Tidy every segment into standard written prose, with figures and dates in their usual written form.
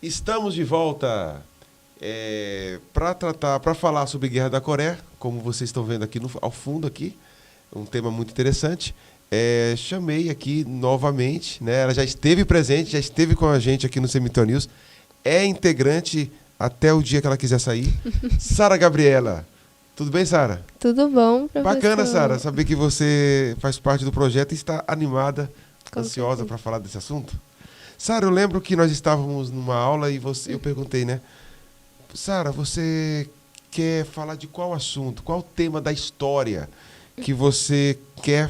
Estamos de volta para falar sobre Guerra da Coreia, como vocês estão vendo aqui ao fundo aqui, um tema muito interessante. Chamei aqui novamente, né? Ela já esteve presente, já esteve com a gente aqui no Cemitério News, é integrante até o dia que ela quiser sair. Sara Gabriela, tudo bem, Sara? Tudo bom, professor? Bacana, Sara, saber que você faz parte do projeto e está animada, ansiosa para falar desse assunto. Sara, eu lembro que nós estávamos numa aula e eu perguntei, né? Sara, você quer falar de qual assunto, qual tema da história que você quer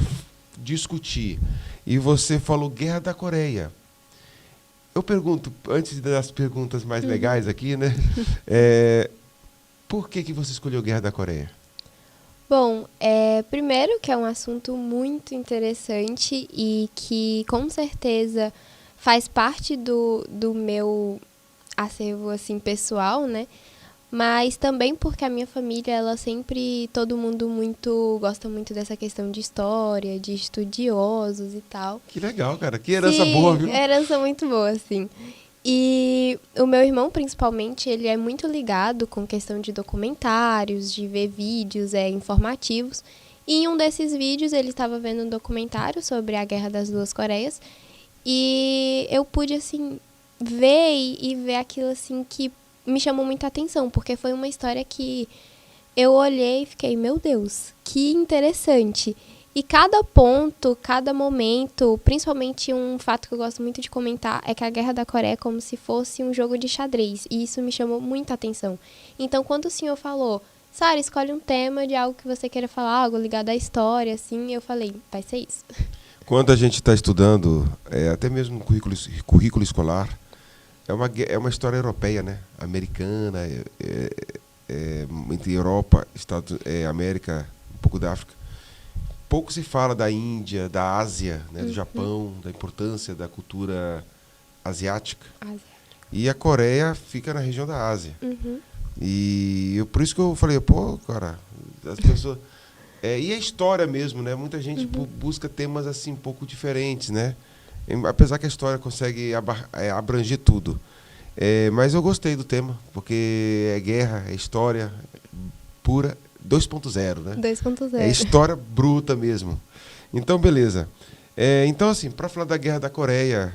discutir? E você falou Guerra da Coreia. Eu pergunto, antes das perguntas mais legais aqui, né? Por que você escolheu Guerra da Coreia? Bom, primeiro que é um assunto muito interessante e que, com certeza, faz parte do meu acervo, assim, pessoal, né? Mas também porque a minha família, ela sempre, todo mundo gosta muito dessa questão de história, de estudiosos e tal. Que legal, cara. Que herança boa, viu? Herança muito boa, assim. E o meu irmão, principalmente, ele é muito ligado com questão de documentários, de ver vídeos informativos. E em um desses vídeos, ele estava vendo um documentário sobre a Guerra das Duas Coreias. E eu pude, assim, ver e ver aquilo, assim, que me chamou muita atenção, porque foi uma história que eu olhei e fiquei, meu Deus, que interessante. E cada ponto, cada momento, principalmente um fato que eu gosto muito de comentar, é que a Guerra da Coreia é como se fosse um jogo de xadrez, e isso me chamou muita atenção. Então, quando o senhor falou, Sara, escolhe um tema de algo que você queira falar, algo ligado à história, assim, eu falei, vai ser isso. Quando a gente está estudando, até mesmo currículo escolar, é uma história europeia, né? Americana, entre Europa, América, um pouco da África. Pouco se fala da Índia, da Ásia, né? Do Japão, da importância da cultura asiática. E a Coreia fica na região da Ásia. E por isso que eu falei, cara, as pessoas... e a história mesmo, né? Muita gente busca temas assim um pouco diferentes, né? Apesar que a história consegue abranger tudo. Mas eu gostei do tema, porque é guerra, é história pura, 2.0, né? 2.0. É história bruta mesmo. Então, beleza. Então, assim, para falar da Guerra da Coreia,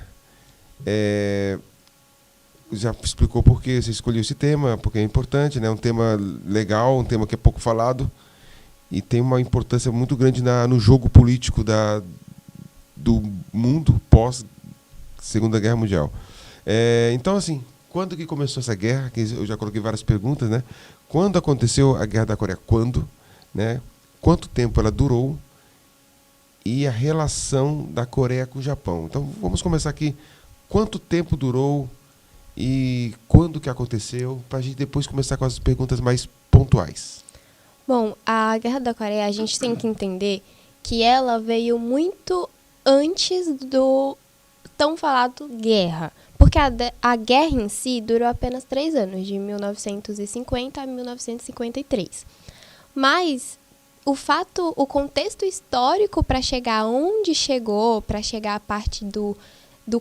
já explicou por que você escolheu esse tema, porque é importante, né? Um tema legal, um tema que é pouco falado. E tem uma importância muito grande no jogo político do mundo pós-Segunda Guerra Mundial. Então, assim, quando que começou essa guerra? Eu já coloquei várias perguntas, né? Quando aconteceu a Guerra da Coreia? Quando? Né? Quanto tempo ela durou? E a relação da Coreia com o Japão. Então, vamos começar aqui. Quanto tempo durou e quando que aconteceu? Para a gente depois começar com as perguntas mais pontuais. Bom, a Guerra da Coreia, a gente tem que entender que ela veio muito antes do tão falado guerra. Porque a guerra em si durou apenas 3 anos, de 1950 a 1953. Mas o contexto histórico para chegar onde chegou, para chegar a parte do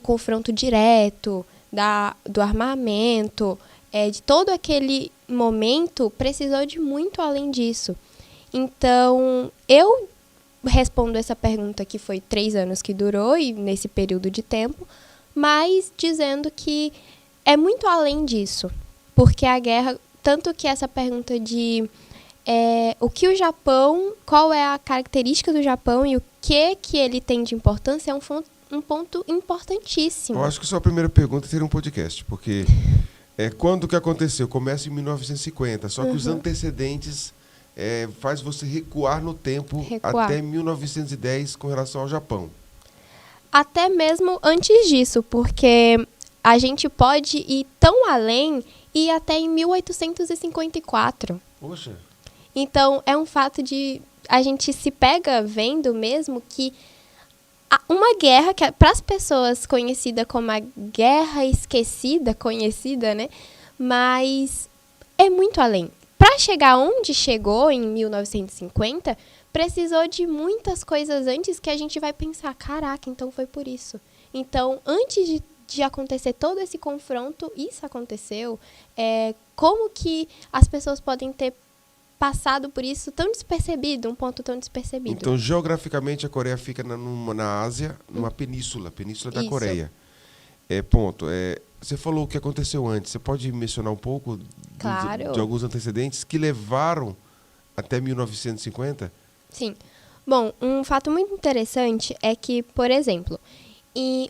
confronto direto, do armamento, de todo aquele momento, precisou de muito além disso. Então, eu respondo essa pergunta que foi 3 anos que durou, e nesse período de tempo, mas dizendo que é muito além disso. Porque a guerra, tanto que essa pergunta de o que o Japão, qual é a característica do Japão e o que ele tem de importância, é um ponto importantíssimo. Eu acho que sua primeira pergunta seria um podcast, porque quando que aconteceu? Começa em 1950, só que os antecedentes faz você recuar no tempo até 1910 com relação ao Japão. Até mesmo antes disso, porque a gente pode ir tão além e até em 1854. Poxa. Então, é um fato de... A gente se pega vendo mesmo que uma guerra que, para as pessoas, conhecida como a Guerra Esquecida, né? Mas é muito além. para chegar onde chegou em 1950, precisou de muitas coisas antes que a gente vai pensar, caraca, então foi por isso. Então, antes de acontecer todo esse confronto, isso aconteceu. Como que as pessoas podem ter passado por isso tão despercebido, um ponto tão despercebido? Então, geograficamente, a Coreia fica na Ásia, numa península da Isso. Coreia. Você falou o que aconteceu antes. Você pode mencionar um pouco Claro. de alguns antecedentes que levaram até 1950? Sim. Bom, um fato muito interessante é que, por exemplo,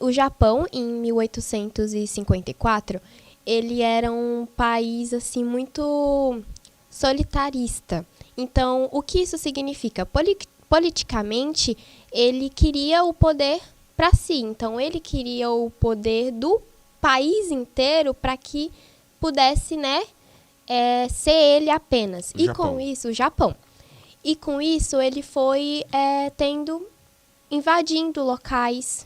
o Japão, em 1854, ele era um país assim muito solitarista. Então, o que isso significa? Politicamente, ele queria o poder para si. Então, ele queria o poder do país inteiro para que pudesse, né, ser ele apenas. E com isso, o Japão. E com isso, ele foi invadindo locais,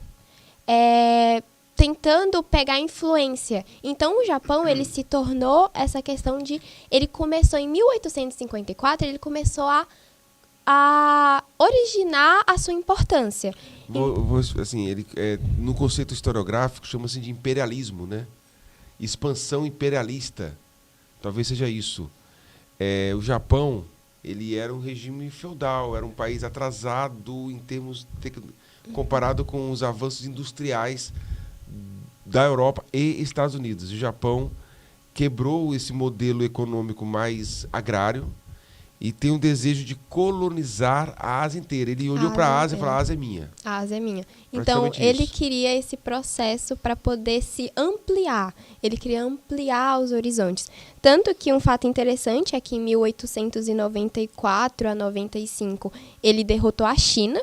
tentando pegar influência. Então, o Japão, ele se tornou essa questão de... Ele começou em 1854, ele começou a originar a sua importância. Assim, no conceito historiográfico, chama-se de imperialismo, né? Expansão imperialista. Talvez seja isso. O Japão, ele era um regime feudal, era um país atrasado em termos comparado com os avanços industriais da Europa e Estados Unidos. O Japão quebrou esse modelo econômico mais agrário e tem um desejo de colonizar a Ásia inteira. Ele olhou para a Ásia e falou, a Ásia é minha. A Ásia é minha. Então, ele queria esse processo para poder se ampliar. Ele queria ampliar os horizontes. Tanto que um fato interessante é que em 1894 a 95, ele derrotou a China,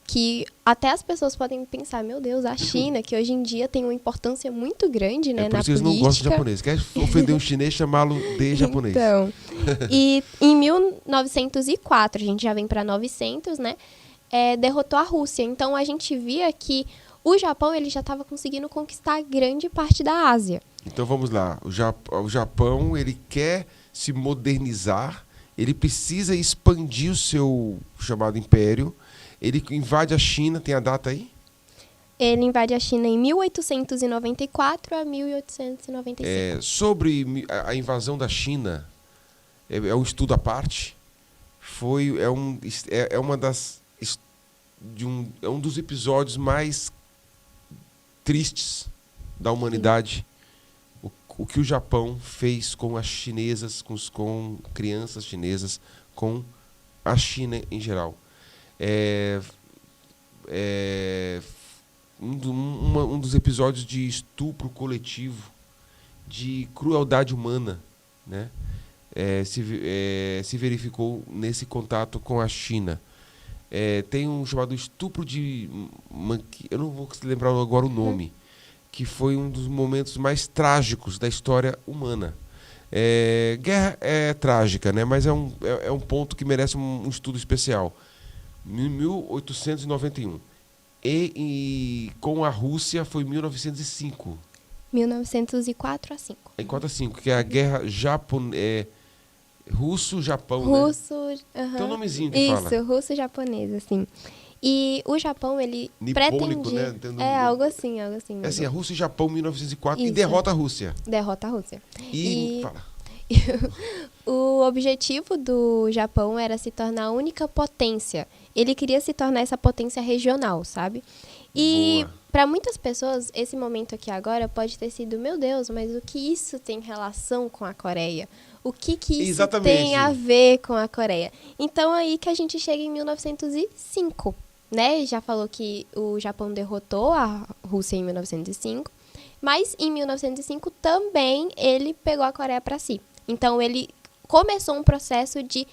que até as pessoas podem pensar, meu Deus, a China, que hoje em dia tem uma importância muito grande, né, na política. Por isso que eles não gostam de japonês. Quer ofender um chinês, chamá-lo de japonês. Então, e em 1904, a gente já vem para 900, né, derrotou a Rússia. Então, a gente via que o Japão ele já estava conseguindo conquistar grande parte da Ásia. Então, vamos lá. O Japão ele quer se modernizar, ele precisa expandir o seu chamado império. Ele invade a China, tem a data aí? Ele invade a China em 1894 a 1895. Sobre a invasão da China, é um estudo à parte. É um dos episódios mais tristes da humanidade. O que o Japão fez com as chinesas, com crianças chinesas, com a China em geral. Um dos episódios de estupro coletivo, de crueldade humana, né? Se verificou nesse contato com a China. Tem um chamado estupro de... Eu não vou lembrar agora o nome, que foi um dos momentos mais trágicos da história humana. Guerra é trágica, né? Mas é um ponto que merece um estudo especial. 1891. E com a Rússia foi 1905. 1904 a 5. Em 4 a 5, que é a guerra russo-Japão, Russo, né? Tem um nomezinho que fala. Isso, russo-japonês, assim. E o Japão, ele nipônico, pretendia... né? algo assim mesmo. Assim, a Rússia e Japão, 1904, Isso. E derrota a Rússia. Derrota a Rússia. Fala. O objetivo do Japão era se tornar a única potência. Ele queria se tornar essa potência regional, sabe? E para muitas pessoas, esse momento aqui agora pode ter sido, meu Deus, mas o que isso tem relação com a Coreia? O que isso Exatamente. Tem a ver com a Coreia? Então, aí que a gente chega em 1905, né? Já falou que o Japão derrotou a Rússia em 1905, mas em 1905 também ele pegou a Coreia para si. Então, ele começou um processo de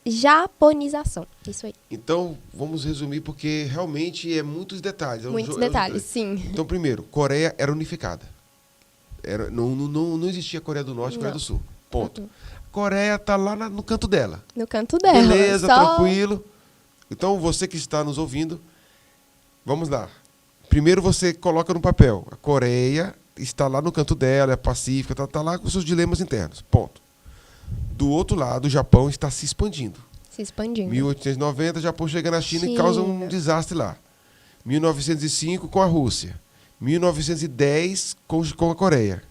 japonização. Isso aí. Então, vamos resumir, porque realmente é muitos detalhes. Muitos detalhes, sim. Então, primeiro, Coreia era unificada. Não existia Coreia do Norte e Coreia do Sul. Ponto. Coreia está lá no canto dela. No canto dela. Beleza, tranquilo. Então, você que está nos ouvindo, vamos lá. Primeiro você coloca no papel. A Coreia está lá no canto dela, é pacífica, está lá com seus dilemas internos. Ponto. do outro lado, o Japão está se expandindo. Se expandindo. 1890, o Japão chega na China e causa um desastre lá. 1905 com a Rússia. 1910 com a Coreia.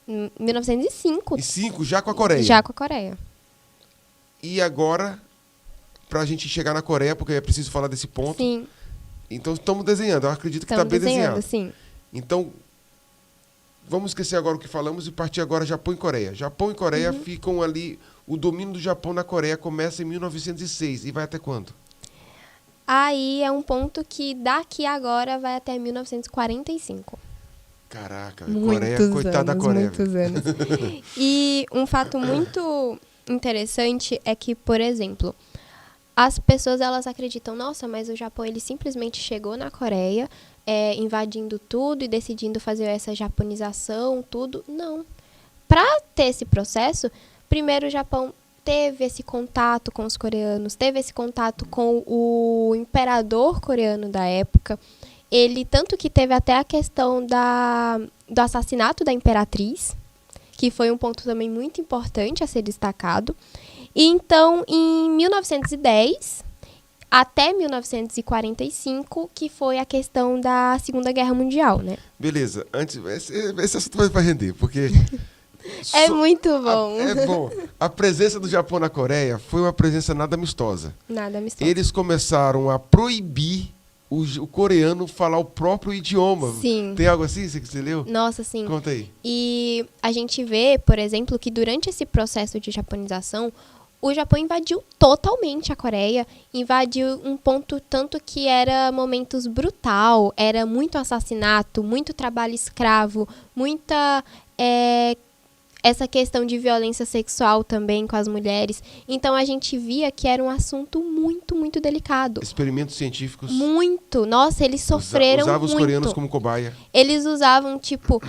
1905. E 5 já com a Coreia. Já com a Coreia. E agora, para a gente chegar na Coreia, porque é preciso falar desse ponto. Sim. Então estamos desenhando. Eu acredito que está bem desenhado. Sim. Então, vamos esquecer agora o que falamos e partir agora Japão e Coreia. Japão e Coreia ficam ali. O domínio do Japão na Coreia começa em 1906 e vai até quando? Aí é um ponto que daqui agora vai até 1945. Caraca, Muitos Coreia, coitada da Coreia. Muitos anos. E um fato muito interessante é que, por exemplo, as pessoas elas acreditam, nossa, mas o Japão ele simplesmente chegou na Coreia, invadindo tudo e decidindo fazer essa japonização, tudo. Não. Para ter esse processo, primeiro o Japão teve esse contato com os coreanos, teve esse contato com o imperador coreano da época. Ele, tanto que teve até a questão do assassinato da imperatriz, que foi um ponto também muito importante a ser destacado. E então, em 1910 até 1945, que foi a questão da Segunda Guerra Mundial, né? Beleza, antes, esse assunto vai render, porque... É muito bom. É bom. A presença do Japão na Coreia foi uma presença nada amistosa. Nada amistosa. Eles começaram a proibir o coreano falar o próprio idioma. Sim. Tem algo assim que você leu? Nossa, sim. Conta aí. E a gente vê, por exemplo, que durante esse processo de japonização, o Japão invadiu totalmente a Coreia, invadiu um ponto tanto que era momentos brutal, era muito assassinato, muito trabalho escravo, muita essa questão de violência sexual também com as mulheres. Então a gente via que era um assunto muito, muito delicado. Experimentos científicos. Muito. Nossa, eles sofreram usavam muito. os coreanos como cobaia. Eles usavam, tipo,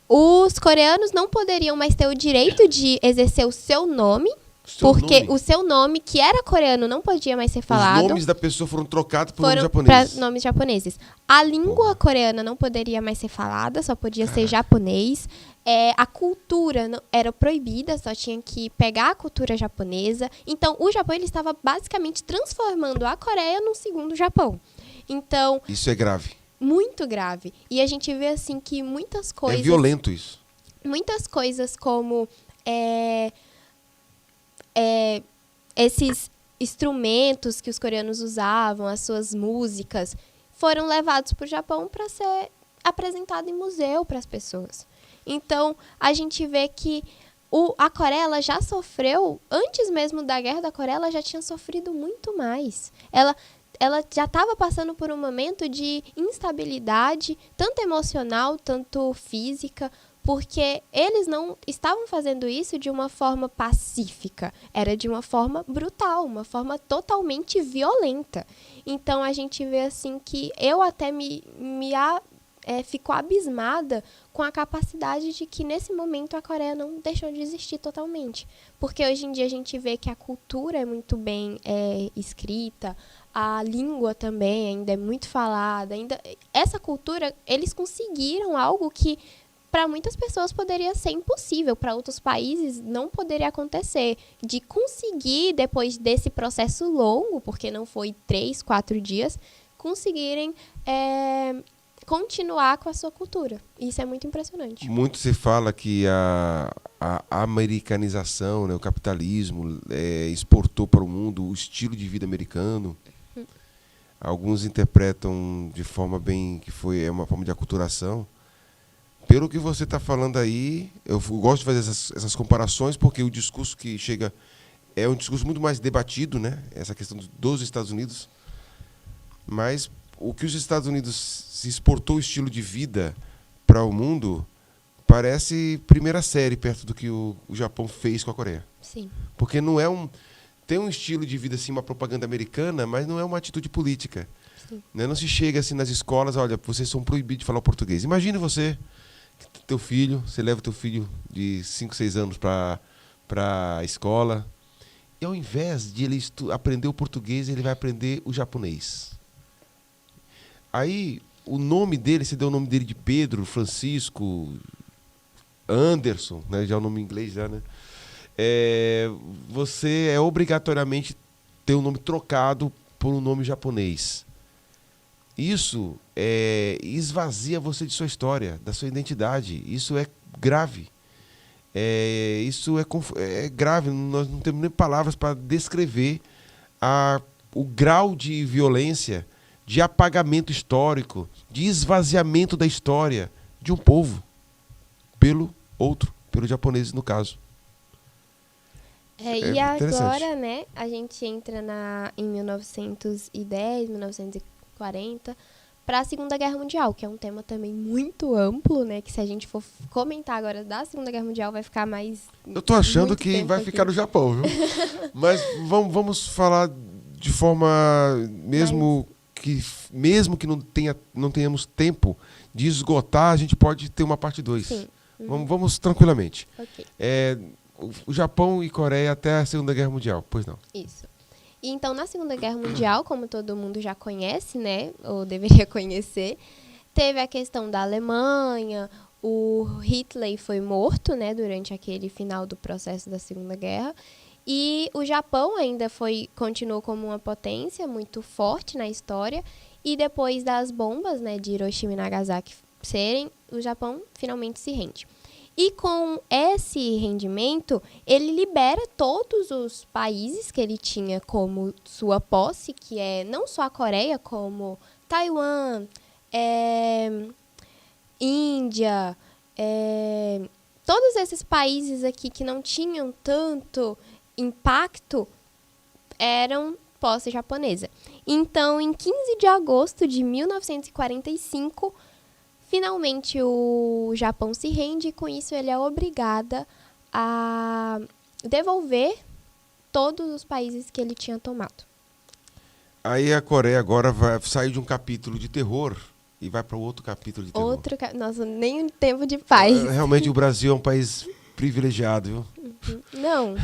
os coreanos não poderiam mais ter o direito de exercer o seu nome, porque o seu nome, que era coreano, não podia mais ser falado. Os nomes da pessoa foram trocados por nomes Foram japoneses. para nomes japoneses. A língua coreana não poderia mais ser falada, só podia ser japonês. A cultura era proibida, só tinha que pegar a cultura japonesa. Então, o Japão ele estava basicamente transformando a Coreia num segundo Japão. Então, isso é grave. Muito grave. E a gente vê assim que muitas coisas... É violento isso. Muitas coisas como esses instrumentos que os coreanos usavam, as suas músicas, foram levados para o Japão para ser apresentado em museu para as pessoas. Então, a gente vê que a Coreia ela já sofreu, antes mesmo da Guerra da Coreia, ela já tinha sofrido muito mais. Ela já estava passando por um momento de instabilidade, tanto emocional, tanto física, porque eles não estavam fazendo isso de uma forma pacífica, era de uma forma brutal, uma forma totalmente violenta. Então, a gente vê assim que eu até fico abismada com a capacidade de que, nesse momento, a Coreia não deixou de existir totalmente. Porque hoje em dia a gente vê que a cultura é muito bem escrita, a língua também ainda é muito falada. Essa cultura, eles conseguiram algo que, para muitas pessoas, poderia ser impossível. Para outros países, não poderia acontecer. De conseguir, depois desse processo longo, porque não foi 3, 4 dias, conseguirem continuar com a sua cultura. Isso é muito impressionante. Muito se fala que a americanização, né, o capitalismo exportou para o mundo o estilo de vida americano. Alguns interpretam de forma que foi uma forma de aculturação. Pelo que você está falando aí, eu gosto de fazer essas comparações, porque o discurso que chega é um discurso muito mais debatido, né? Essa questão dos Estados Unidos. Mas o que os Estados Unidos se exportou o estilo de vida para o mundo parece primeira série perto do que o Japão fez com a Coreia. Sim. Porque não é tem um estilo de vida, assim, uma propaganda americana, mas não é uma atitude política. Sim. Né? Não se chega assim nas escolas, olha, vocês são proibidos de falar o português. Imagine você, você leva teu filho de 5, 6 anos para a escola, e ao invés de ele aprender o português, ele vai aprender o japonês. Aí, o nome dele, você deu o nome dele de Pedro, Francisco, Anderson, né? Já é o nome em inglês, já, né? você é obrigatoriamente ter um nome trocado por um nome japonês. Isso esvazia você de sua história, da sua identidade. Isso é grave. Isso é grave. Nós não temos nem palavras para descrever o grau de violência, de apagamento histórico, de esvaziamento da história de um povo pelo outro, pelos japoneses no caso. E agora, né, a gente entra em 1910, 1940, para a Segunda Guerra Mundial, que é um tema também muito amplo, né, que se a gente for comentar agora da Segunda Guerra Mundial vai ficar mais... Eu tô achando que vai ficar no Japão, viu? Mas vamos falar de forma, mesmo que não tenhamos tempo de esgotar, a gente pode ter uma parte 2. Sim. Vamos tranquilamente. Ok. O Japão e Coreia até a Segunda Guerra Mundial, pois não? Isso. E então, na Segunda Guerra Mundial, como todo mundo já conhece, né, ou deveria conhecer, teve a questão da Alemanha, o Hitler foi morto, né, durante aquele final do processo da Segunda Guerra, e o Japão ainda continuou como uma potência muito forte na história, e depois das bombas, né, de Hiroshima e Nagasaki o Japão finalmente se rende. E com esse rendimento, ele libera todos os países que ele tinha como sua posse, que é não só a Coreia, como Taiwan, Índia, todos esses países aqui que não tinham tanto impacto eram posse japonesa. Então, em 15 de agosto de 1945, finalmente o Japão se rende e com isso ele é obrigado a devolver todos os países que ele tinha tomado. Aí a Coreia agora vai sair de um capítulo de terror e vai para outro capítulo de terror. Nossa, nem um tempo de paz. Realmente o Brasil é um país privilegiado, viu? Não.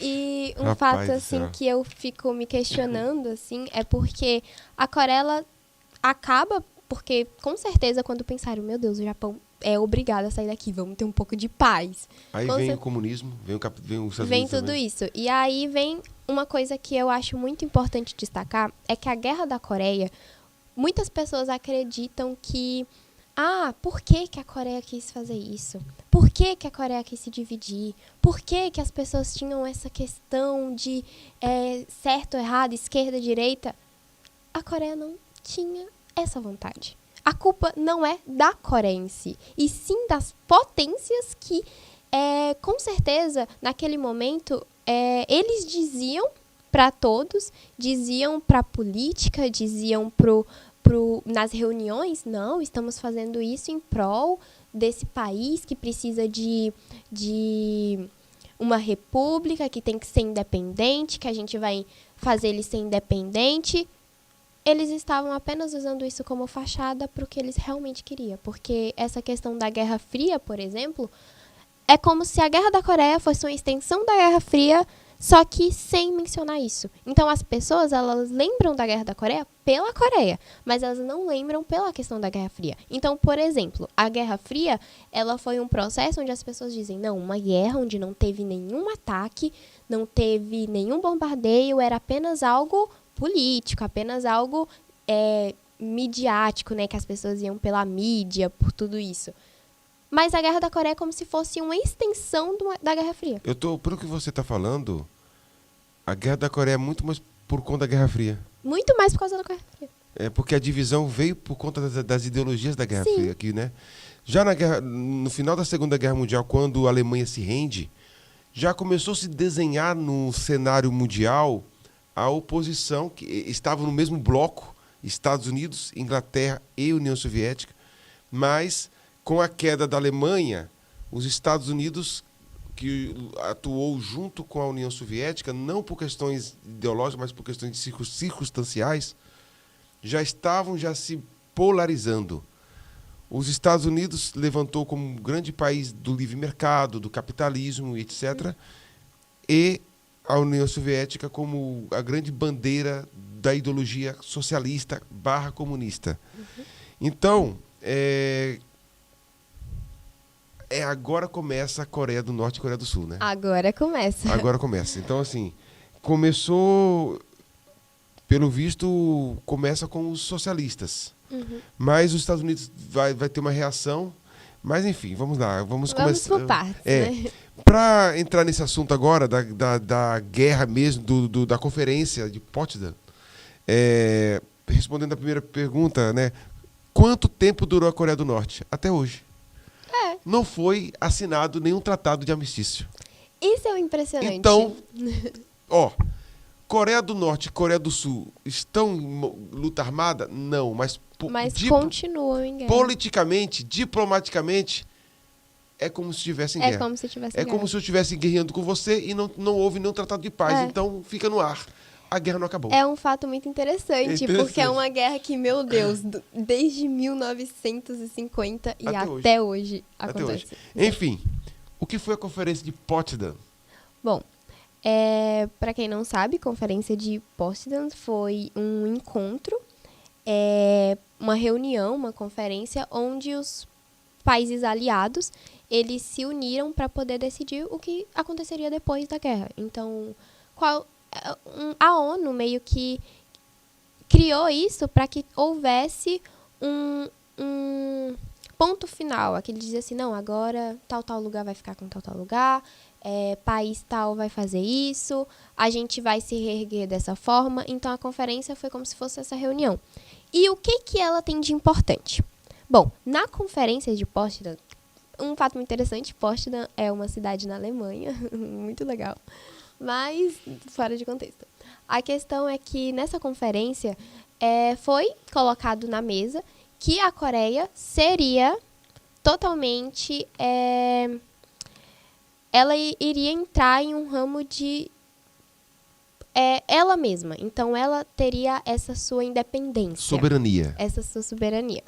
E um Rapaz fato assim que eu fico me questionando assim é porque a Coreia ela acaba porque, com certeza, quando pensaram, meu Deus, o Japão é obrigado a sair daqui, vamos ter um pouco de paz. Aí vem o comunismo, vem os Estados Vem Unidos tudo também. isso. E aí vem uma coisa que eu acho muito importante destacar, é que a Guerra da Coreia, muitas pessoas acreditam que, por que a Coreia quis fazer isso? Por que a Coreia quis se dividir? Por que as pessoas tinham essa questão de certo, errado, esquerda, direita? A Coreia não tinha essa vontade. A culpa não é da Coreia em si, e sim das potências que, com certeza, naquele momento, eles diziam para todos, diziam para a política, diziam nas reuniões, não, estamos fazendo isso em prol desse país que precisa de uma república, que tem que ser independente, que a gente vai fazer ele ser independente. Eles estavam apenas usando isso como fachada para o que eles realmente queriam. Porque essa questão da Guerra Fria, por exemplo, é como se a Guerra da Coreia fosse uma extensão da Guerra Fria, só que sem mencionar isso. Então as pessoas, elas lembram da Guerra da Coreia pela Coreia, mas elas não lembram pela questão da Guerra Fria. Então, por exemplo, a Guerra Fria, ela foi um processo onde as pessoas dizem, não, uma guerra onde não teve nenhum ataque, não teve nenhum bombardeio, era apenas algo político, apenas algo midiático, né, que as pessoas iam pela mídia, por tudo isso. Mas a Guerra da Coreia é como se fosse uma extensão da Guerra Fria. Pelo que você está falando, a Guerra da Coreia é muito mais por conta da Guerra Fria. Muito mais por causa da Guerra Fria. Porque a divisão veio por conta das ideologias da Guerra Sim. Fria aqui, né? Já no final da Segunda Guerra Mundial, quando a Alemanha se rende, já começou a se desenhar no cenário mundial a oposição, que estavam no mesmo bloco, Estados Unidos, Inglaterra e União Soviética, mas com a queda da Alemanha, os Estados Unidos, que atuou junto com a União Soviética, não por questões ideológicas, mas por questões circunstanciais, já estavam se polarizando. Os Estados Unidos levantou como um grande país do livre mercado, do capitalismo, etc., e a União Soviética como a grande bandeira da ideologia socialista / comunista. Então, Agora começa a Coreia do Norte e Coreia do Sul, né? Agora começa. Agora começa. Então, assim, começou, pelo visto, começa com os socialistas. Mas os Estados Unidos vai ter uma reação. Mas, enfim, vamos lá. Vamos começar. Por partes, né? Para entrar nesse assunto agora, da guerra mesmo, da conferência de Potsdam, respondendo a primeira pergunta, né? Quanto tempo durou a Coreia do Norte? Até hoje. Não foi assinado nenhum tratado de armistício. Isso é o impressionante. Então, Coreia do Norte e Coreia do Sul estão em luta armada? Não, mas continuam em guerra. Politicamente, diplomaticamente, é como se estivessem em guerra. Como se tivesse guerra. Como se eu estivesse guerreando com você e não houve nenhum tratado de paz. Então, fica no ar. A guerra não acabou. É um fato muito interessante, porque é uma guerra que, meu Deus, desde 1950 e até hoje acontece. Enfim, o que foi a Conferência de Potsdam? Bom, para quem não sabe, a Conferência de Potsdam foi um encontro, uma reunião, uma conferência onde os países aliados eles se uniram para poder decidir o que aconteceria depois da guerra. Então, a ONU meio que criou isso para que houvesse um ponto final. Aquele dizia assim, não, agora tal lugar vai ficar com tal lugar, país tal vai fazer isso, a gente vai se reerguer dessa forma. Então, a conferência foi como se fosse essa reunião. E o que ela tem de importante? Bom, na conferência de Potsdam, um fato muito interessante, Potsdam é uma cidade na Alemanha, muito legal. Mas fora de contexto. A questão é que nessa conferência foi colocado na mesa que a Coreia seria totalmente... ela iria entrar em um ramo de ela mesma. Então, ela teria essa sua independência. Soberania. Essa sua soberania.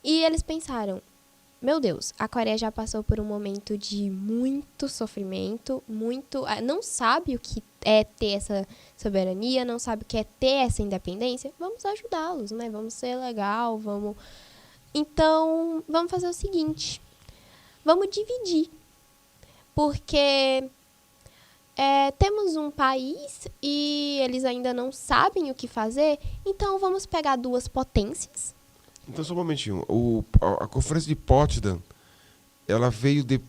E eles pensaram... Meu Deus, a Coreia já passou por um momento de muito sofrimento, não sabe o que é ter essa soberania, não sabe o que é ter essa independência. Vamos ajudá-los, né? Vamos ser legal, vamos... Então, vamos fazer o seguinte, vamos dividir, porque temos um país e eles ainda não sabem o que fazer, então vamos pegar duas potências. Então, só um momentinho. A Conferência de Potsdam, ela veio de...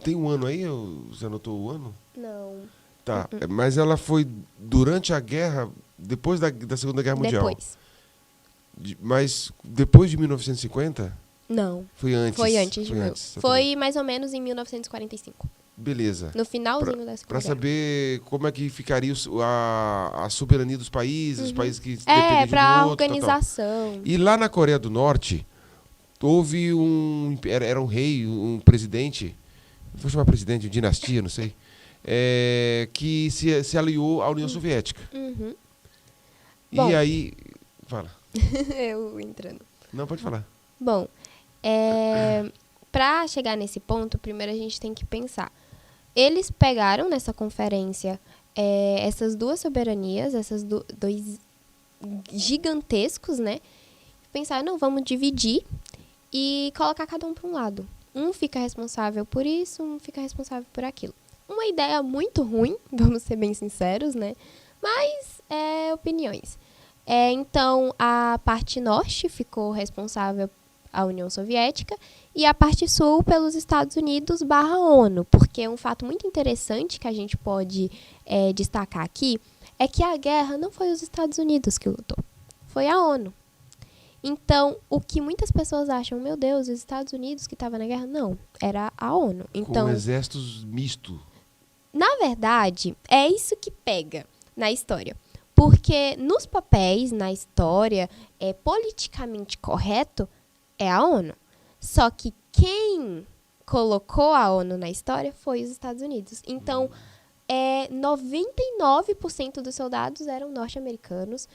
Tem um ano aí? Você anotou o ano? Não. Tá, mas ela foi durante a guerra, depois da Segunda Guerra Mundial? Depois. Mas depois de 1950? Não. Foi antes? Foi antes. Foi mais ou menos em 1945. Beleza. No finalzinho da Segunda Guerra. Para saber como é que ficaria a soberania dos países, os países que dependem de um outro. Organização. E lá na Coreia do Norte, houve era um rei, um presidente, vou chamar presidente, dinastia, não sei, que se aliou à União Soviética. E Bom, aí... Fala. Eu entrando. Não, pode falar. Bom, para chegar nesse ponto, primeiro a gente tem que pensar. Eles pegaram nessa conferência essas duas soberanias, esses dois gigantescos, né? Pensaram, não, vamos dividir e colocar cada um para um lado. Um fica responsável por isso, um fica responsável por aquilo. Uma ideia muito ruim, vamos ser bem sinceros, né? Mas opiniões. Então, a parte norte ficou responsável a União Soviética e a parte sul pelos Estados Unidos / ONU, porque um fato muito interessante que a gente pode destacar aqui é que a guerra não foi os Estados Unidos que lutou, foi a ONU. Então, o que muitas pessoas acham, meu Deus, os Estados Unidos que estavam na guerra, não, era a ONU. Então, com exércitos mistos. Na verdade, é isso que pega na história. Porque nos papéis, na história, politicamente correto é a ONU. Só que quem colocou a ONU na história foi os Estados Unidos. Então, 99% dos soldados eram norte-americanos.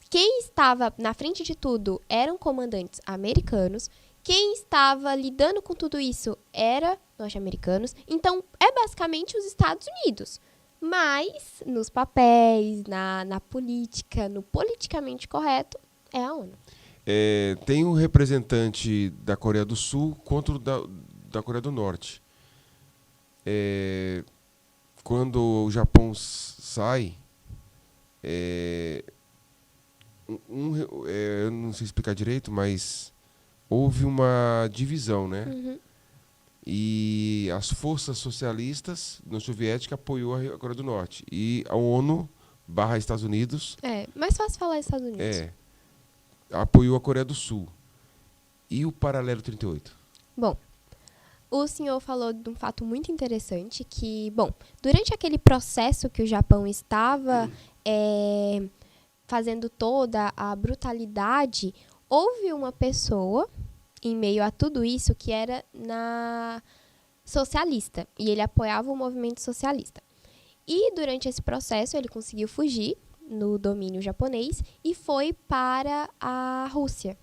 Quem estava na frente de tudo eram comandantes americanos. Quem estava lidando com tudo isso era norte-americanos. Então, é basicamente os Estados Unidos. Mas, nos papéis, na política, no politicamente correto, é a ONU. Tem um representante da Coreia do Sul contra da Coreia do Norte. Quando o Japão sai, eu não sei explicar direito, mas houve uma divisão, né? Uhum. E as forças socialistas da União Soviética apoiou a Coreia do Norte. E a ONU / Estados Unidos Mais fácil falar Estados Unidos. apoiou a Coreia do Sul. E o paralelo 38? Bom, o senhor falou de um fato muito interessante que, bom, durante aquele processo que o Japão estava fazendo toda a brutalidade, houve uma pessoa, em meio a tudo isso, que era socialista. E ele apoiava o movimento socialista. E durante esse processo ele conseguiu fugir no domínio japonês e foi para a Rússia.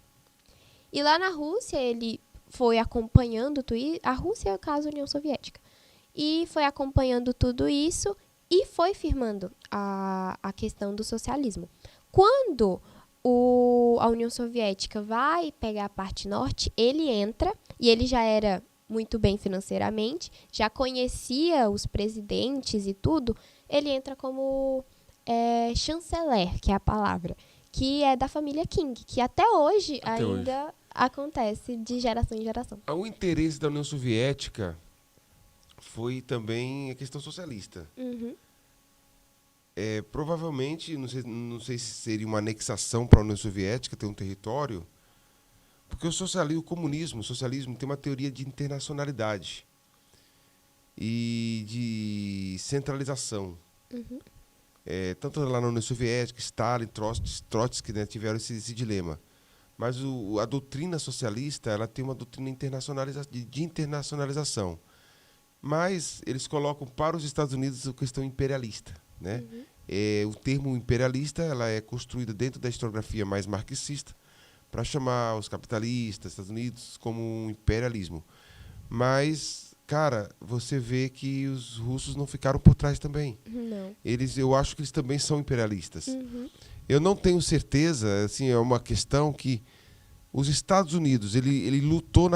E lá na Rússia ele foi acompanhando a Rússia, no caso, a União Soviética. E foi acompanhando tudo isso e foi firmando a questão do socialismo. Quando a União Soviética vai pegar a parte norte, ele entra, e ele já era muito bem financeiramente, já conhecia os presidentes e tudo, ele entra como chanceler, que é a palavra, que é da família King, que até hoje acontece de geração em geração. O interesse da União Soviética foi também a questão socialista. Uhum. Provavelmente, não sei se seria uma anexação para a União Soviética, ter um território, porque o comunismo tem uma teoria de internacionalidade e de centralização. Uhum. Tanto lá na União Soviética, Stalin, Trotsky, né, tiveram esse dilema. Mas a doutrina socialista, ela tem uma doutrina de internacionalização. Mas eles colocam para os Estados Unidos a questão imperialista, né? Uhum. O termo imperialista, ela é construída dentro da historiografia mais marxista para chamar os capitalistas, Estados Unidos, como um imperialismo. Mas, cara, você vê que os russos não ficaram por trás também. Não. Eu acho que eles também são imperialistas. Uhum. Eu não tenho certeza, assim, é uma questão que os Estados Unidos, ele lutou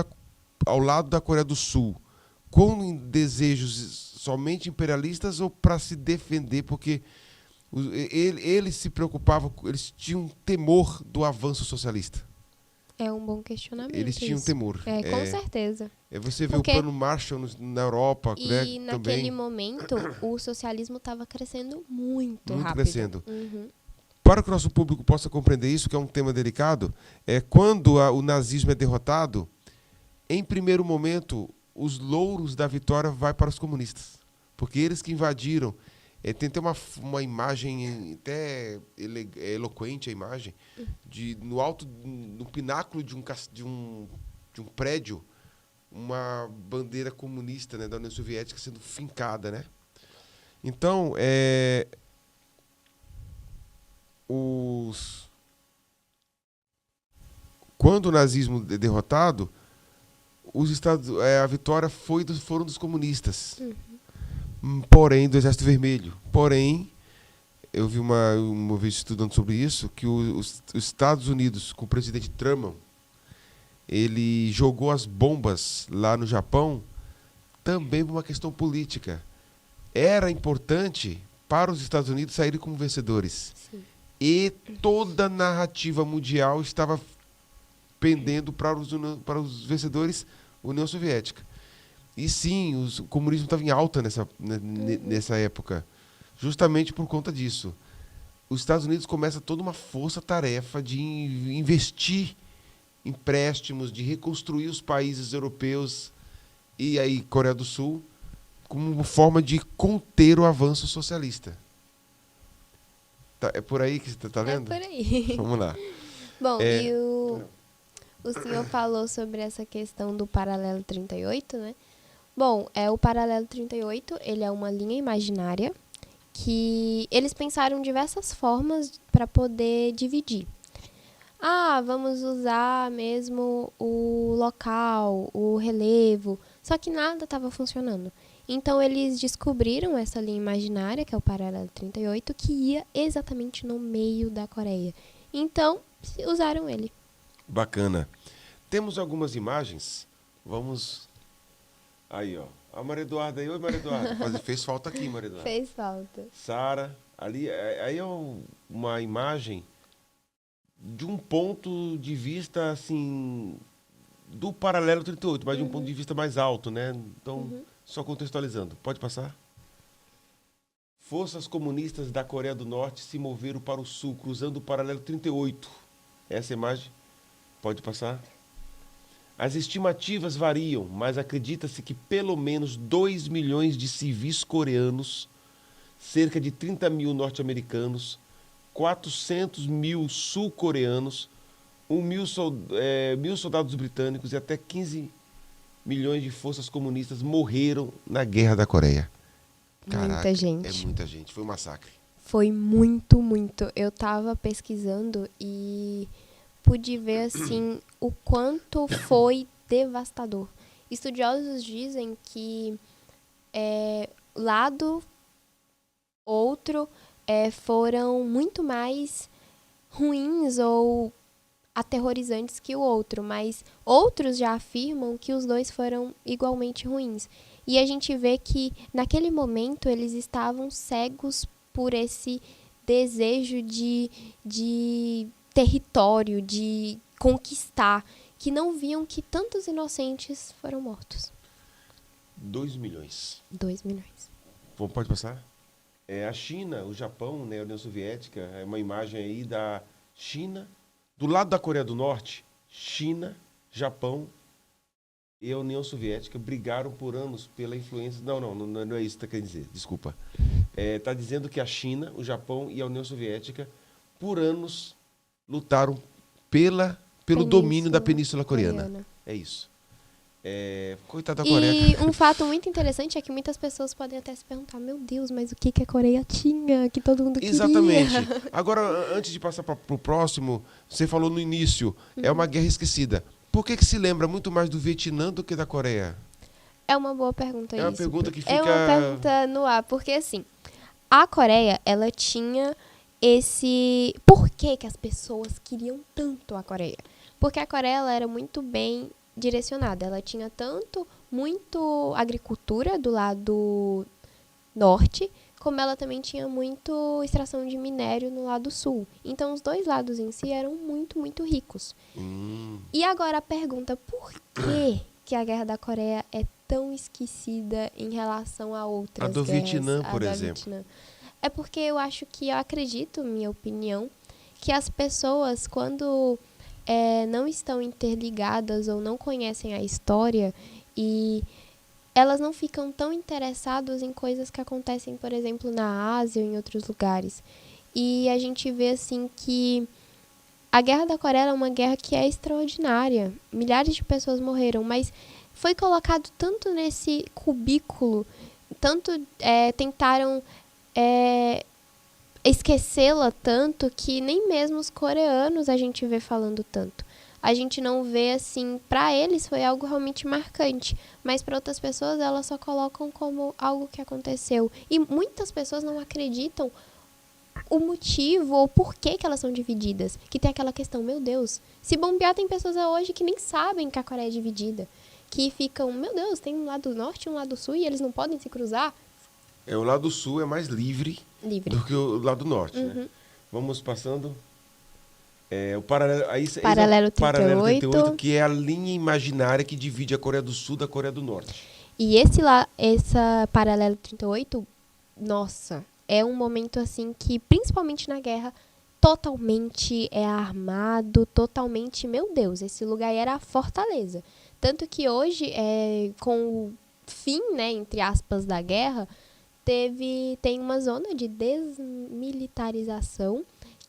ao lado da Coreia do Sul com desejos somente imperialistas ou para se defender, porque eles se preocupavam, eles tinham temor do avanço socialista. É um bom questionamento. Eles tinham temor. Com certeza. Você vê o plano Marshall na Europa, e né, naquele também. momento o socialismo estava crescendo muito rápido. Crescendo. Uhum. Para que o nosso público possa compreender isso, que é um tema delicado, quando o nazismo é derrotado, em primeiro momento, os louros da vitória vai para os comunistas. Porque eles que invadiram. Tem até uma imagem até eloquente, a imagem, no alto, no pináculo de um prédio, uma bandeira comunista, né, da União Soviética sendo fincada, né? Então, quando o nazismo é derrotado, a vitória foram dos comunistas. Porém, do Exército Vermelho. Porém, eu vi uma vez estudando sobre isso, que os Estados Unidos, com o presidente Truman, ele jogou as bombas lá no Japão também por uma questão política. Era importante para os Estados Unidos saírem como vencedores. Sim. E toda a narrativa mundial estava pendendo para os vencedores, União Soviética. E sim, o comunismo estava em alta nessa época, justamente por conta disso. Os Estados Unidos começa toda uma força-tarefa de investir empréstimos, de reconstruir os países europeus e aí Coreia do Sul, como uma forma de conter o avanço socialista. É por aí que você está lendo? É por aí. Vamos lá. Bom, e o senhor falou sobre essa questão do paralelo 38, né? Bom, o paralelo 38, ele é uma linha imaginária que eles pensaram diversas formas para poder dividir. Vamos usar mesmo o local, o relevo, só que nada estava funcionando. Então, eles descobriram essa linha imaginária, que é o paralelo 38, que ia exatamente no meio da Coreia. Então, usaram ele. Bacana. Temos algumas imagens. Vamos Aí, ó. A Maria Eduarda aí. Oi, Maria Eduarda. Fez falta aqui, Maria Eduarda. Fez falta. Sara, ali, aí é uma imagem de um ponto de vista, assim, do paralelo 38, mas de um ponto de vista mais alto, né? Então, só contextualizando. Pode passar? Forças comunistas da Coreia do Norte se moveram para o sul, cruzando o paralelo 38. Essa imagem? Pode passar? As estimativas variam, mas acredita-se que pelo menos 2 milhões de civis coreanos, cerca de 30 mil norte-americanos, 400 mil sul-coreanos, 1.000 soldados britânicos e até 15 milhões de forças comunistas morreram na Guerra da Coreia. Caraca, muita gente. É muita gente. Foi um massacre. Foi muito, muito. Eu tava pesquisando e pude ver, assim, o quanto foi devastador. Estudiosos dizem que lado outro foram muito mais ruins ou aterrorizantes que o outro, mas outros já afirmam que os dois foram igualmente ruins. E a gente vê que, naquele momento, eles estavam cegos por esse desejo de território, de conquistar, que não viam que tantos inocentes foram mortos. 2 milhões. 2 milhões. Pode passar? A China, o Japão, né, a União Soviética, é uma imagem aí da China, do lado da Coreia do Norte, China, Japão e a União Soviética brigaram por anos pela influência... Não é isso que está querendo dizer, desculpa. Está dizendo que a China, o Japão e a União Soviética, por anos, lutaram pelo domínio da Península Coreana. É isso. Coitada da Coreia. E um fato muito interessante é que muitas pessoas podem até se perguntar, meu Deus, mas o que a Coreia tinha, que todo mundo queria? Exatamente. Agora, antes de passar para o próximo, você falou no início, é uma guerra esquecida. Por que se lembra muito mais do Vietnã do que da Coreia? É uma boa pergunta isso. É uma pergunta que fica... É uma pergunta no ar, porque assim, a Coreia, ela tinha esse... Por que as pessoas queriam tanto a Coreia? Porque a Coreia, ela era muito bem direcionada. Ela tinha muito agricultura do lado norte, como ela também tinha muito extração de minério no lado sul. Então, os dois lados em si eram muito, muito ricos. E agora a pergunta, por que a Guerra da Coreia é tão esquecida em relação a outras guerras? A do Vietnã, por exemplo. Vietnã? É porque eu acredito, minha opinião, que as pessoas, quando não estão interligadas ou não conhecem a história e elas não ficam tão interessadas em coisas que acontecem, por exemplo, na Ásia ou em outros lugares. E a gente vê, assim, que a Guerra da Coreia é uma guerra que é extraordinária. Milhares de pessoas morreram, mas foi colocado tanto nesse cubículo, tanto tentaram esquecê-la tanto que nem mesmo os coreanos a gente vê falando tanto. A gente não vê, assim, pra eles foi algo realmente marcante, mas para outras pessoas elas só colocam como algo que aconteceu. E muitas pessoas não acreditam o motivo ou porquê que elas são divididas. Que tem aquela questão, meu Deus, se bombear tem pessoas hoje que nem sabem que a Coreia é dividida. Que ficam, meu Deus, tem um lado norte e um lado sul e eles não podem se cruzar. O lado sul é mais livre do que o lado norte, né? Vamos passando. O paralelo 38, que é a linha imaginária que divide a Coreia do Sul da Coreia do Norte. E essa paralelo 38, nossa, é um momento assim que, principalmente na guerra, totalmente armado, totalmente, meu Deus, esse lugar era a fortaleza. Tanto que hoje, com o fim, né, entre aspas, da guerra, tem uma zona de desmilitarização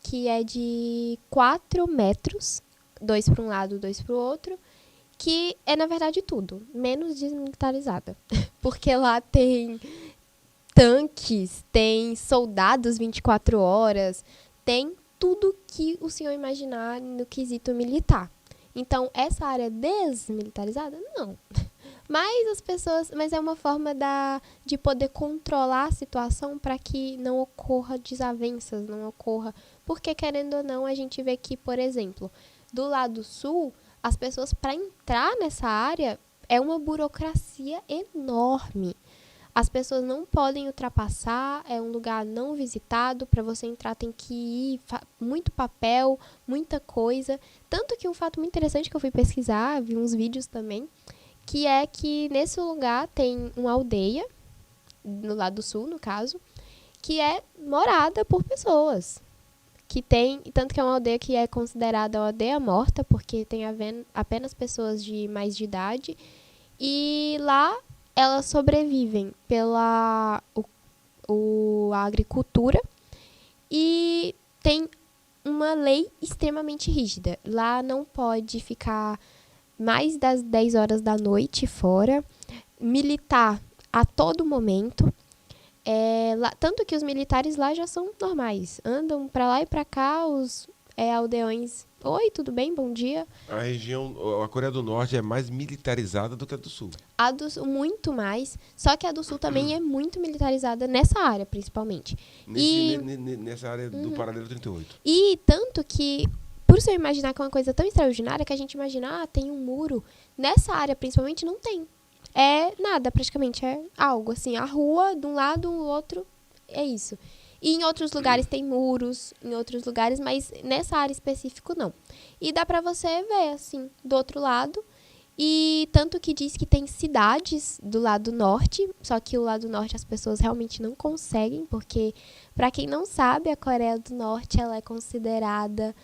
que é de 4 metros, 2 para um lado, 2 para o outro, que é, na verdade, tudo, menos desmilitarizada. Porque lá tem tanques, tem soldados 24 horas, tem tudo que o senhor imaginar no quesito militar. Então, essa área desmilitarizada, não. Mas é uma forma de poder controlar a situação para que não ocorra desavenças, não ocorra... Porque, querendo ou não, a gente vê que, por exemplo, do lado sul, as pessoas, para entrar nessa área, é uma burocracia enorme. As pessoas não podem ultrapassar, é um lugar não visitado, para você entrar tem que ir, muito papel, muita coisa. Tanto que um fato muito interessante que eu fui pesquisar, vi uns vídeos também, que é que nesse lugar tem uma aldeia, no lado sul, no caso, que é morada por pessoas. Que tem, tanto que é uma aldeia que é considerada uma aldeia morta, porque tem apenas pessoas de mais de idade. E lá elas sobrevivem pela a agricultura e tem uma lei extremamente rígida. Lá não pode ficar mais das 10 horas da noite fora, militar a todo momento. Tanto que os militares lá já são normais, andam pra lá e pra cá, os aldeões. Oi, tudo bem? Bom dia. A Coreia do Norte é mais militarizada do que a do Sul. A do Sul, muito mais, só que a do Sul também é muito militarizada nessa área, principalmente. Nessa área do Paralelo 38. E tanto que, por você imaginar que é uma coisa tão extraordinária, que a gente imagina, tem um muro, nessa área principalmente não tem. É nada, praticamente, é algo assim, a rua, de um lado, do outro, é isso. E em outros lugares tem muros, em outros lugares, mas nessa área específica não. E dá pra você ver, assim, do outro lado. E tanto que diz que tem cidades do lado norte, só que o lado norte as pessoas realmente não conseguem, porque, pra quem não sabe, a Coreia do Norte ela é considerada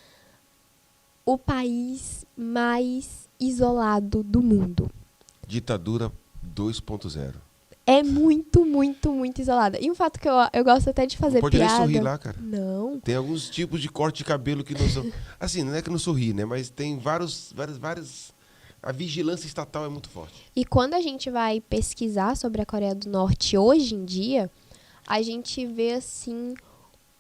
o país mais isolado do mundo. Ditadura 2.0. É muito, muito, muito isolada. E um fato que eu gosto até de fazer pode piada. Pode nem sorrir lá, cara. Não. Tem alguns tipos de corte de cabelo que não são... Assim, não é que não sorri, né? Mas tem vários... A vigilância estatal é muito forte. E quando a gente vai pesquisar sobre a Coreia do Norte hoje em dia, a gente vê, assim,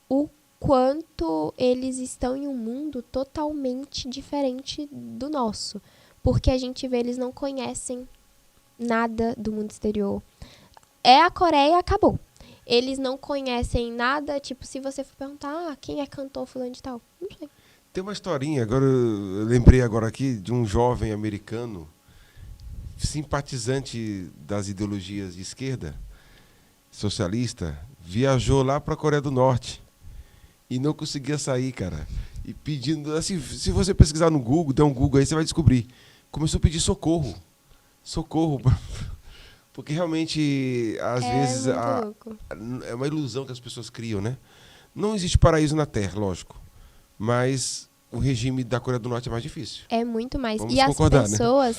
o quanto eles estão em um mundo totalmente diferente do nosso. Porque a gente vê, eles não conhecem nada do mundo exterior. É a Coreia, acabou. Eles não conhecem nada, tipo, se você for perguntar, quem é cantor fulano de tal? Não sei. Tem uma historinha, eu lembrei agora aqui de um jovem americano, simpatizante das ideologias de esquerda, socialista, viajou lá para a Coreia do Norte e não conseguia sair, cara. E pedindo, assim, se você pesquisar no Google, der um Google aí, você vai descobrir. Começou a pedir socorro. Socorro. Porque realmente, às vezes, é uma ilusão que as pessoas criam, né? Não existe paraíso na Terra, lógico. Mas o regime da Coreia do Norte é mais difícil. É muito mais. Vamos e concordar,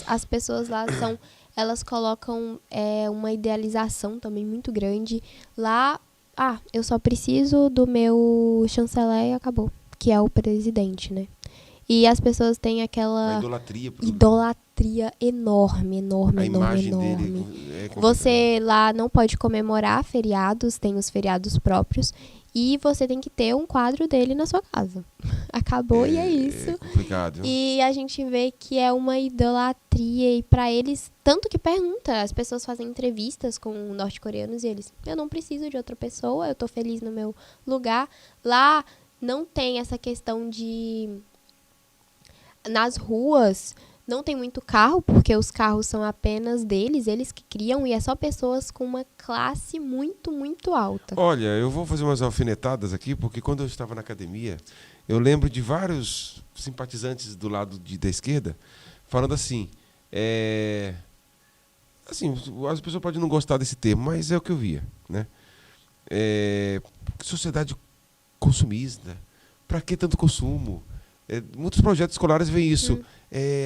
as pessoas lá são... Elas colocam uma idealização também muito grande. Lá, eu só preciso do meu chanceler e acabou. Que é o presidente, né? E as pessoas têm aquela... idolatria enorme, enorme, a enorme, imagem enorme. Dele é você lá não pode comemorar feriados, tem os feriados próprios. E você tem que ter um quadro dele na sua casa. Acabou e é isso. É complicado. E a gente vê que é uma idolatria. E pra eles, tanto que pergunta, as pessoas fazem entrevistas com norte-coreanos e eles, eu não preciso de outra pessoa, eu tô feliz no meu lugar. Lá não tem essa questão de... Nas ruas não tem muito carro, porque os carros são apenas deles, eles que criam, e é só pessoas com uma classe muito, muito alta. Olha, eu vou fazer umas alfinetadas aqui, porque quando eu estava na academia, eu lembro de vários simpatizantes do lado da esquerda falando assim, assim, as pessoas podem não gostar desse termo, mas é o que eu via, né? Sociedade consumista, para que tanto consumo? Muitos projetos escolares veem isso.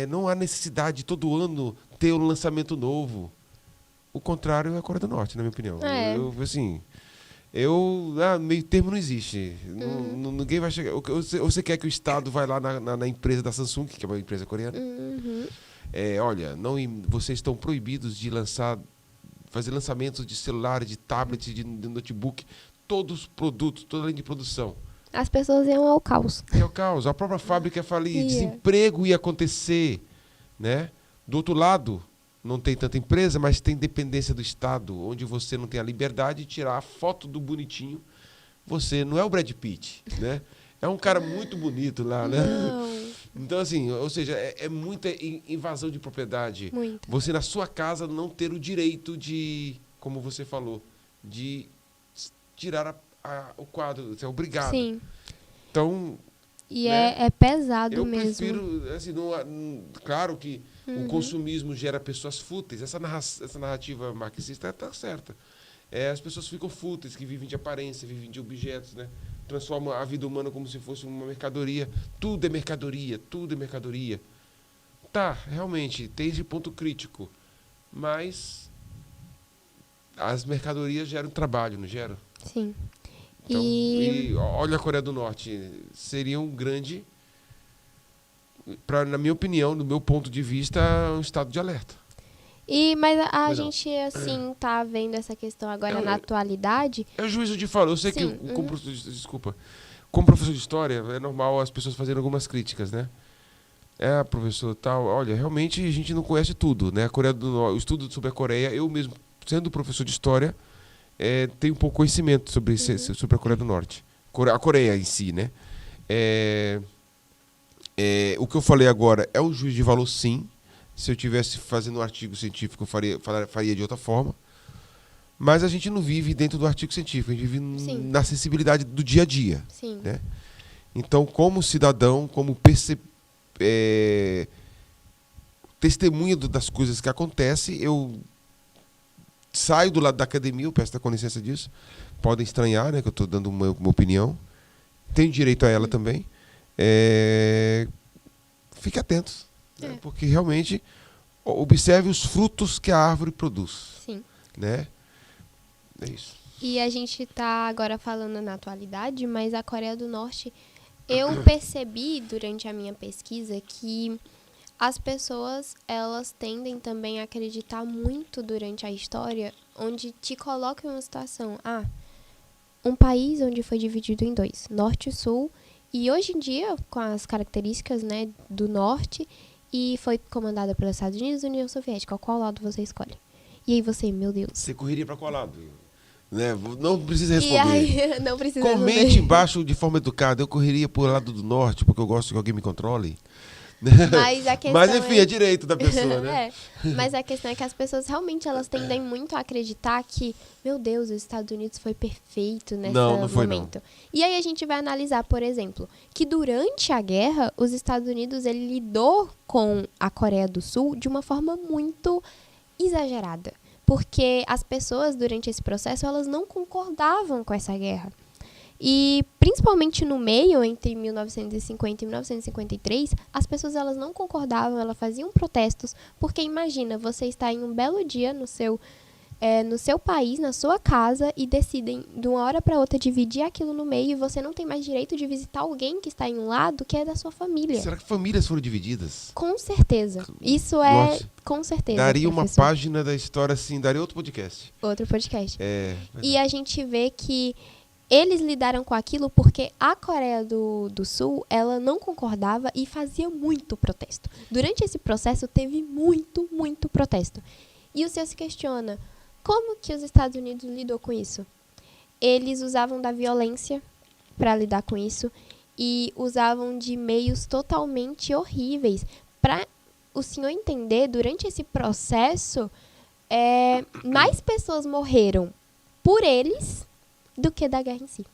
Não há necessidade de todo ano ter um lançamento novo. O contrário é a Coreia do Norte, na minha opinião. Meio termo não existe. Ninguém vai chegar. Você quer que o Estado vá lá na empresa da Samsung, que é uma empresa coreana? Olha, vocês estão proibidos de fazer lançamentos de celular, de tablet, de notebook, todos os produtos, toda a linha de produção. As pessoas iam ao caos. É o caos. A própria fábrica ia falir, desemprego ia acontecer, né? Do outro lado, não tem tanta empresa, mas tem dependência do Estado, onde você não tem a liberdade de tirar a foto do bonitinho. Você não é o Brad Pitt, né? É um cara muito bonito lá, né? Não. Então, assim, ou seja, é muita invasão de propriedade. Muito. Você, na sua casa, não ter o direito de, como você falou, de tirar o quadro. Você é obrigado. Sim. Então, E né, é pesado eu mesmo. prefiro, assim, claro que o consumismo gera pessoas fúteis. Essa narrativa marxista está certa. As pessoas ficam fúteis, que vivem de aparência, vivem de objetos, né? Transformam a vida humana como se fosse uma mercadoria. Tudo é mercadoria, tudo é mercadoria. Tá, realmente, tem esse ponto crítico. Mas as mercadorias geram trabalho, não geram? Sim. Então, e olha a Coreia do Norte, seria um grande, na minha opinião, do meu ponto de vista, um estado de alerta. Mas a Pois não. gente, assim, tá vendo essa questão agora na atualidade. É o juízo de fala. Eu sei Sim, que, desculpa, como professor de história, é normal as pessoas fazerem algumas críticas, né? Professor, tal, olha, realmente a gente não conhece tudo, né? A Coreia do Norte, o estudo sobre a Coreia, eu mesmo, sendo professor de história, tenho um pouco conhecimento sobre a Coreia do Norte. A Coreia em si, né? O que eu falei agora é um juízo de valor, sim. Se eu estivesse fazendo um artigo científico, eu faria de outra forma. Mas a gente não vive dentro do artigo científico, a gente vive na acessibilidade do dia a dia. Sim. Né? Então, como cidadão, como testemunha das coisas que acontecem, eu saio do lado da academia, eu peço com licença disso. Podem estranhar, né, que eu estou dando uma opinião. Tenho direito a ela também. Fique atentos. Né? Porque realmente observe os frutos que a árvore produz. Sim. Né? É isso. E a gente está agora falando na atualidade, mas a Coreia do Norte, eu percebi durante a minha pesquisa que as pessoas, elas tendem também a acreditar muito durante a história, onde te colocam em uma situação, um país onde foi dividido em dois, norte e sul, e hoje em dia, com as características, né, do norte, e foi comandada pelos Estados Unidos e União Soviética. Qual lado você escolhe? E aí você, meu Deus. Você correria para qual lado? Né? Não precisa responder. E aí, não precisa Comente responder. embaixo de forma educada. Eu correria por lado do norte, porque eu gosto que alguém me controle. Mas a questão Mas enfim, é direito da pessoa, né? Mas a questão é que as pessoas realmente elas tendem muito a acreditar que, meu Deus, os Estados Unidos foi perfeito nesse momento. E aí a gente vai analisar, por exemplo, que durante a guerra, os Estados Unidos ele lidou com a Coreia do Sul de uma forma muito exagerada. Porque as pessoas, durante esse processo, elas não concordavam com essa guerra. E, principalmente no meio, entre 1950 e 1953, as pessoas elas não concordavam, elas faziam protestos, porque imagina, você está em um belo dia no seu país, na sua casa, e decidem, de uma hora para outra, dividir aquilo no meio, e você não tem mais direito de visitar alguém que está em um lado, que é da sua família. Será que famílias foram divididas? Com certeza. Isso com certeza. Daria uma página da história, assim, daria outro podcast. Outro podcast. E a gente vê que eles lidaram com aquilo porque a Coreia do Sul, ela não concordava e fazia muito protesto. Durante esse processo, teve muito, muito protesto. E o senhor se questiona, como que os Estados Unidos lidou com isso? Eles usavam da violência para lidar com isso e usavam de meios totalmente horríveis. Para o senhor entender, durante esse processo, mais pessoas morreram por eles do que da guerra em si.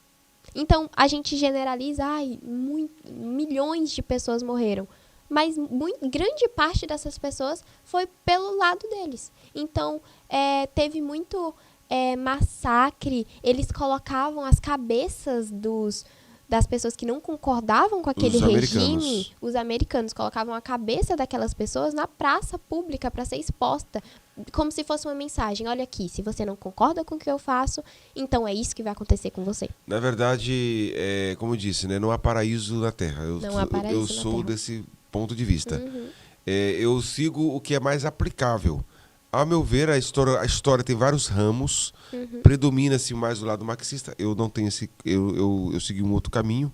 Então, a gente generaliza, milhões de pessoas morreram. Mas grande parte dessas pessoas foi pelo lado deles. Então, teve muito massacre. Eles colocavam as cabeças das pessoas que não concordavam com aquele regime. Os americanos colocavam a cabeça daquelas pessoas na praça pública para ser exposta. Como se fosse uma mensagem. Olha aqui, se você não concorda com o que eu faço, então é isso que vai acontecer com você. Na verdade, como eu disse, né, não há paraíso na Terra. Eu sou desse ponto de vista. Uhum. Eu sigo o que é mais aplicável. Ao meu ver, a história tem vários ramos. Uhum. Predomina-se mais do lado marxista. Eu não tenho eu segui um outro caminho.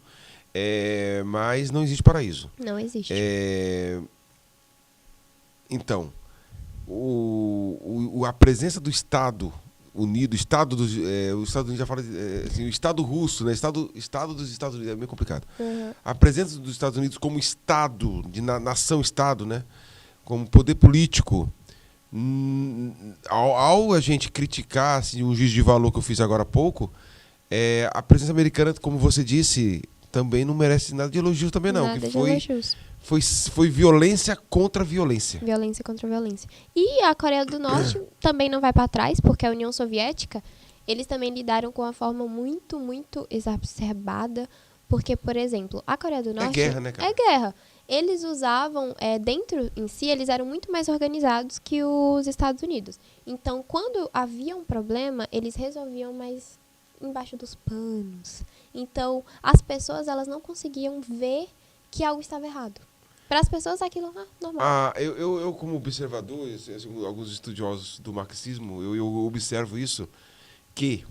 Mas não existe paraíso. Não existe. Então, a presença do Estado, Unido, Estado dos... os Estados Unidos já fala... assim, o Estado russo, né? Estado dos Estados Unidos, é meio complicado. A presença dos Estados Unidos como Estado, de nação-Estado, né? Como poder político, ao a gente criticar assim, um juízo de valor que eu fiz agora há pouco, a presença americana, como você disse, também não merece nada de elogio também não. Nada Que de elogios. foi violência contra violência. Violência contra violência. E a Coreia do Norte também não vai para trás, porque a União Soviética, eles também lidaram com uma forma muito, muito exacerbada, porque, por exemplo, a Coreia do Norte... É guerra, né, cara? É guerra. Eles usavam, dentro em si, eles eram muito mais organizados que os Estados Unidos. Então, quando havia um problema, eles resolviam mais embaixo dos panos. Então, as pessoas, elas não conseguiam ver que algo estava errado. Para as pessoas, aquilo é normal. Eu como observador, alguns estudiosos do marxismo, eu observo isso, que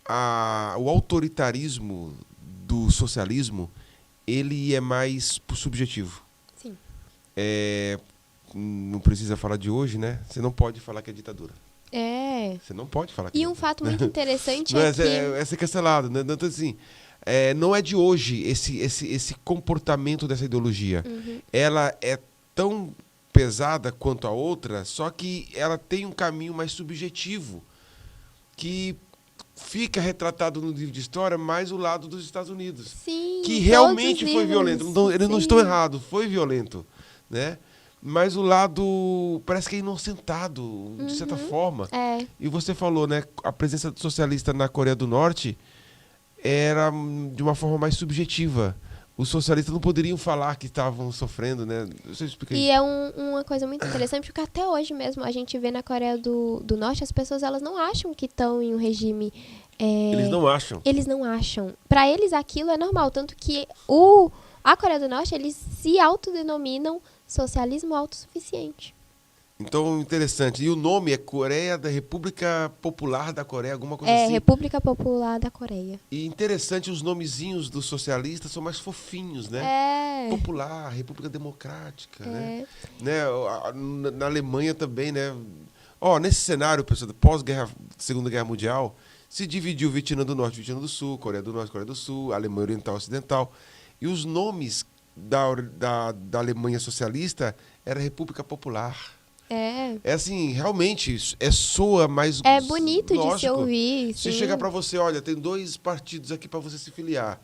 o autoritarismo do socialismo, ele é mais subjetivo. Sim. Não precisa falar de hoje, né? Você não pode falar que é ditadura. Você não pode falar que E é um ditadura. fato muito interessante Não, é que... é ser cancelado. Né? Então, assim, não é de hoje esse comportamento dessa ideologia. Ela é tão pesada quanto a outra, só que ela tem um caminho mais subjetivo, que fica retratado no livro de história mais o lado dos Estados Unidos. Sim, Que todos realmente os foi livros. violento. Eles não Sim. estão errados, foi violento. Né? Mas o lado parece que é inocentado, de certa forma. E você falou, né? A presença socialista na Coreia do Norte era de uma forma mais subjetiva. Os socialistas não poderiam falar que estavam sofrendo, né? Você explica aí. E é uma coisa muito interessante, porque até hoje mesmo a gente vê na Coreia do Norte, as pessoas elas não acham que estão em um regime... Eles não acham. Eles não acham. Para eles aquilo é normal, tanto que a Coreia do Norte, eles se autodenominam socialismo autossuficiente. Então, interessante. E o nome é Coreia da República Popular da Coreia, alguma coisa assim? República Popular da Coreia. E interessante, os nomezinhos dos socialistas são mais fofinhos, né? Popular, República Democrática, né? Na Alemanha também, né? Nesse cenário, pessoal, pós-guerra, Segunda Guerra Mundial, se dividiu Vietnã do Norte, Vietnã do Sul, Coreia do Norte, Coreia do Sul, Alemanha Oriental, Ocidental. E os nomes da Alemanha socialista era República Popular. Assim, realmente, soa mais... É bonito lógico. de se ouvir. Se chegar para você, olha, tem 2 partidos aqui para você se filiar.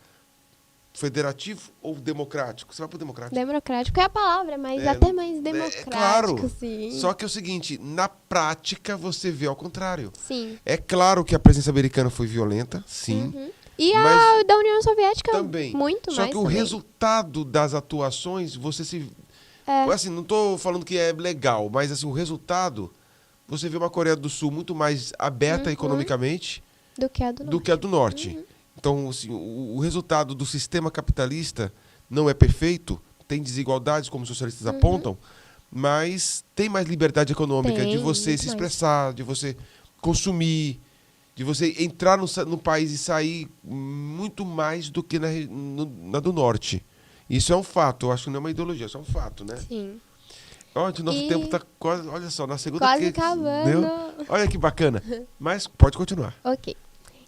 Federativo ou democrático? Você vai pro democrático. Democrático é a palavra, mas até mais democrático, claro. sim. Só que é o seguinte, na prática você vê ao contrário. Sim. É claro que a presença americana foi violenta, sim. E a da União Soviética também. Muito Só mais que o também. resultado das atuações, você se... Assim, não estou falando que é legal, mas assim, o resultado, você vê uma Coreia do Sul muito mais aberta economicamente do que a do Norte. Então, assim, o resultado do sistema capitalista não é perfeito, tem desigualdades, como os socialistas apontam, mas tem mais liberdade econômica de você se expressar, de você consumir, de você entrar no país e sair muito mais do que na do Norte. Isso é um fato, eu acho que não é uma ideologia, isso é um fato, né? Sim. Nosso tempo está quase, olha só, na segunda... Quase acabando. Olha que bacana. Mas pode continuar. Ok.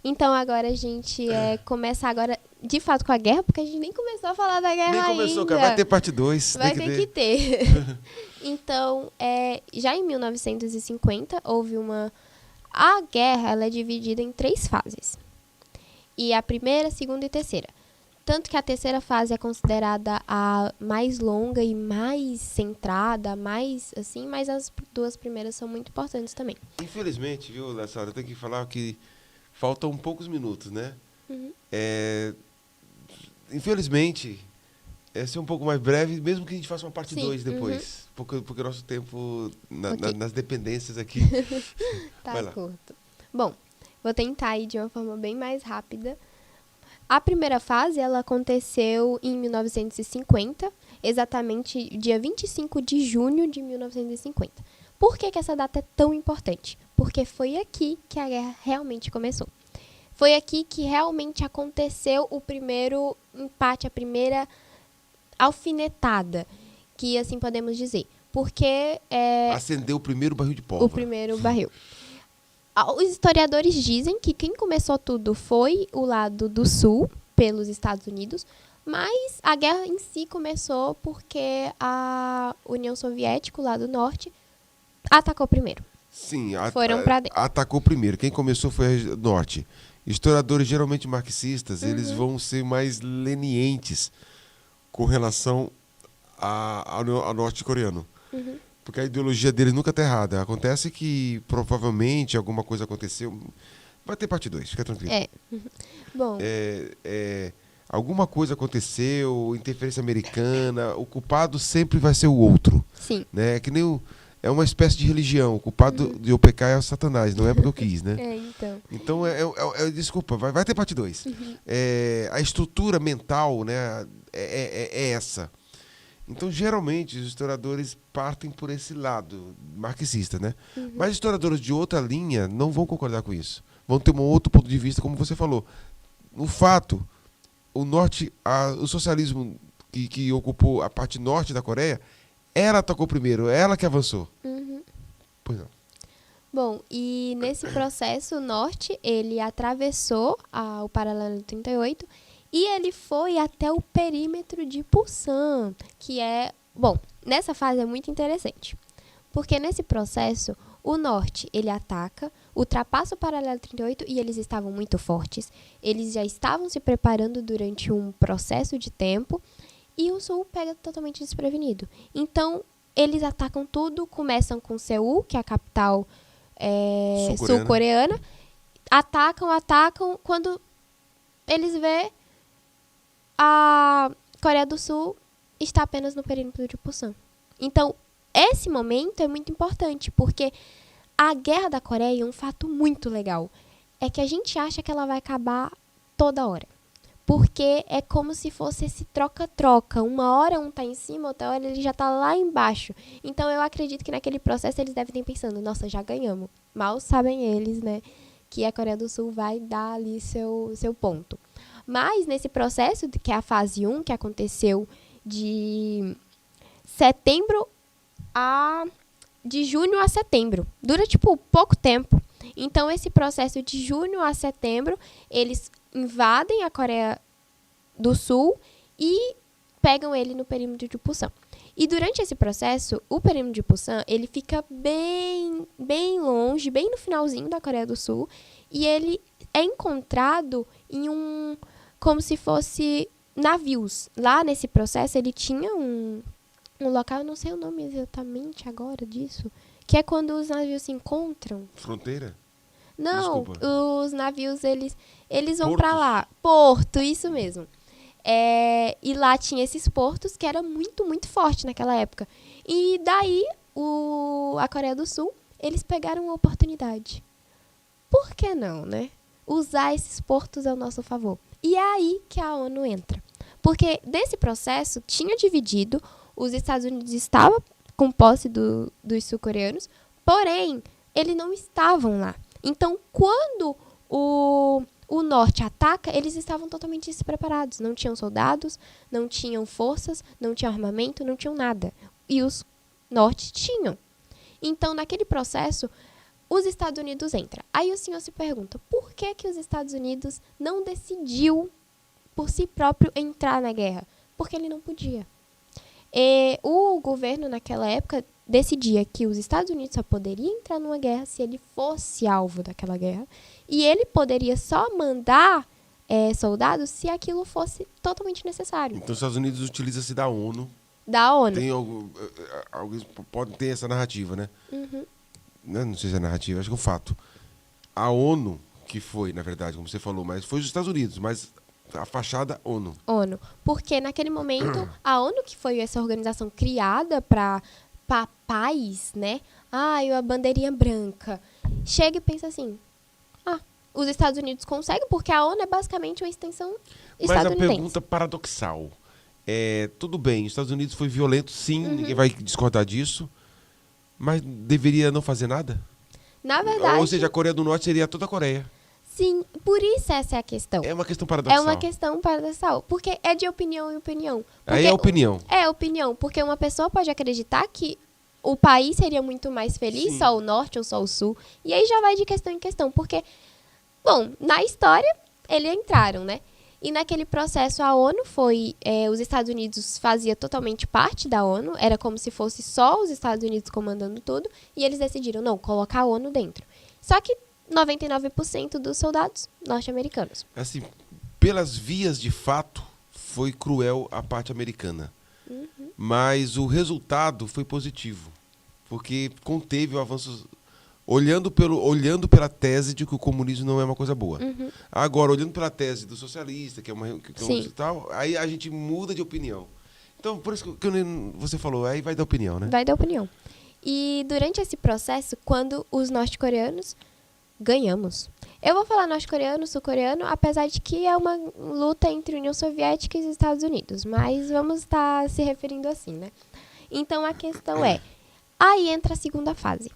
Então agora a gente começa agora, de fato, com a guerra, porque a gente nem começou a falar da guerra ainda. Nem começou, cara. Vai ter parte 2. Vai ter que ter. Então, já em 1950, houve uma... A guerra, ela é dividida em 3 fases. E a primeira, segunda e terceira. Tanto que a terceira fase é considerada a mais longa e mais centrada, mais assim, mas as 2 primeiras são muito importantes também. Infelizmente, viu, Lassara, eu tenho que falar que faltam poucos minutos, né? Infelizmente, esse é um pouco mais breve, mesmo que a gente faça uma parte 2 depois. Porque o nosso tempo nas dependências aqui... Tá curto. Bom, vou tentar ir de uma forma bem mais rápida. A primeira fase, ela aconteceu em 1950, exatamente dia 25 de junho de 1950. Por que essa data é tão importante? Porque foi aqui que a guerra realmente começou. Foi aqui que realmente aconteceu o primeiro empate, a primeira alfinetada, que assim podemos dizer. Porque... acendeu o primeiro barril de pólvora. O primeiro barril. Os historiadores dizem que quem começou tudo foi o lado do sul, pelos Estados Unidos, mas a guerra em si começou porque a União Soviética, o lado norte, atacou primeiro. Sim, Foram pra dentro. atacou primeiro. Quem começou foi o norte. Historiadores geralmente marxistas, eles vão ser mais lenientes com relação ao norte-coreano. Porque a ideologia deles nunca está errada. Acontece que provavelmente alguma coisa aconteceu. Vai ter parte 2, fica tranquilo. Bom, Alguma coisa aconteceu, interferência americana, o culpado sempre vai ser o outro. sim. Né? Que nem é uma espécie de religião. O culpado de eu pecar é o Satanás, não é porque eu quis, né? Então. Então, desculpa, vai ter parte 2. A estrutura mental, né, é essa. Então, geralmente, os historiadores partem por esse lado marxista, né? Mas historiadores de outra linha não vão concordar com isso. Vão ter um outro ponto de vista, como você falou. No fato, o socialismo que ocupou a parte norte da Coreia, ela atacou primeiro, ela que avançou. Pois não. Bom, e nesse processo, o norte, ele atravessou o paralelo 38 e ele foi até o perímetro de Pusan, que é... Bom, nessa fase é muito interessante, porque nesse processo, o norte, ele ataca, ultrapassa o paralelo 38 e eles estavam muito fortes. Eles já estavam se preparando durante um processo de tempo e o sul pega totalmente desprevenido. Então, eles atacam tudo, começam com Seul, que é a capital sul-coreana. Atacam, quando eles vê a Coreia do Sul está apenas no perímetro de Pusan. Então, esse momento é muito importante, porque a Guerra da Coreia é um fato muito legal. É que a gente acha que ela vai acabar toda hora. Porque é como se fosse esse troca-troca. Uma hora um tá em cima, outra hora ele já tá lá embaixo. Então, eu acredito que naquele processo eles devem estar pensando, nossa, já ganhamos. Mal sabem eles, né, que a Coreia do Sul vai dar ali seu ponto. Mas, nesse processo, que é a fase 1, que aconteceu de junho a setembro. Dura, pouco tempo. Então, esse processo de junho a setembro, eles invadem a Coreia do Sul e pegam ele no perímetro de Pusan. E durante esse processo, o perímetro de Pusan, ele fica bem, bem longe, bem no finalzinho da Coreia do Sul, e ele é encontrado em como se fosse navios. Lá nesse processo, ele tinha um local, eu não sei o nome exatamente agora disso, que é quando os navios se encontram. Fronteira? Não, Desculpa. os navios, eles vão Portos? pra lá. Porto, isso mesmo. E lá tinha esses portos que era muito, muito forte naquela época. E daí, a Coreia do Sul, eles pegaram a oportunidade. Por que não, né? Usar esses portos ao nosso favor. E é aí que a ONU entra. Porque desse processo tinha dividido, os Estados Unidos estavam com posse dos sul-coreanos, porém, eles não estavam lá. Então, quando o norte ataca, eles estavam totalmente despreparados. Não tinham soldados, não tinham forças, não tinham armamento, não tinham nada. E os norte tinham. Então, naquele processo, os Estados Unidos entram. Aí o senhor se pergunta, por que os Estados Unidos não decidiu por si próprio entrar na guerra? Porque ele não podia. O governo, naquela época, decidia que os Estados Unidos só poderia entrar numa guerra se ele fosse alvo daquela guerra. E ele poderia só mandar soldados se aquilo fosse totalmente necessário. Então, os Estados Unidos utiliza-se da ONU. Da ONU. Tem alguns podem ter essa narrativa, né? Não sei se é narrativa, acho que é um fato. A ONU, que foi, na verdade, como você falou, mas foi os Estados Unidos, mas a fachada ONU. ONU. Porque naquele momento, a ONU, que foi essa organização criada para paz, né? A bandeirinha branca. Chega e pensa assim, os Estados Unidos conseguem, porque a ONU é basicamente uma extensão estadunidense. Mas a pergunta paradoxal tudo bem, os Estados Unidos foi violento, sim, ninguém vai discordar disso, mas deveria não fazer nada? Na verdade... Ou seja, a Coreia do Norte seria toda a Coreia. Sim, por isso essa é a questão. É uma questão paradoxal. É uma questão paradoxal, porque é de opinião em opinião. Aí é opinião. É opinião, porque uma pessoa pode acreditar que o país seria muito mais feliz, Sim. só o norte ou só o sul. E aí já vai de questão em questão, porque, bom, na história, eles entraram, né? E naquele processo a ONU foi, os Estados Unidos fazia totalmente parte da ONU, era como se fosse só os Estados Unidos comandando tudo, e eles decidiram, não, colocar a ONU dentro. Só que 99% dos soldados norte-americanos. Assim, pelas vias de fato, foi cruel a parte americana. Mas o resultado foi positivo, porque conteve o avanço, olhando pela tese de que o comunismo não é uma coisa boa. Agora, olhando pela tese do socialista, que é uma Sim. tal, aí a gente muda de opinião. Então, por isso que você falou, aí vai dar opinião, né? Vai dar opinião. E durante esse processo, quando os norte-coreanos ganhamos. Eu vou falar norte-coreano, sul-coreano, apesar de que é uma luta entre União Soviética e os Estados Unidos, mas vamos estar se referindo assim, né? Então a questão é, aí entra a segunda fase.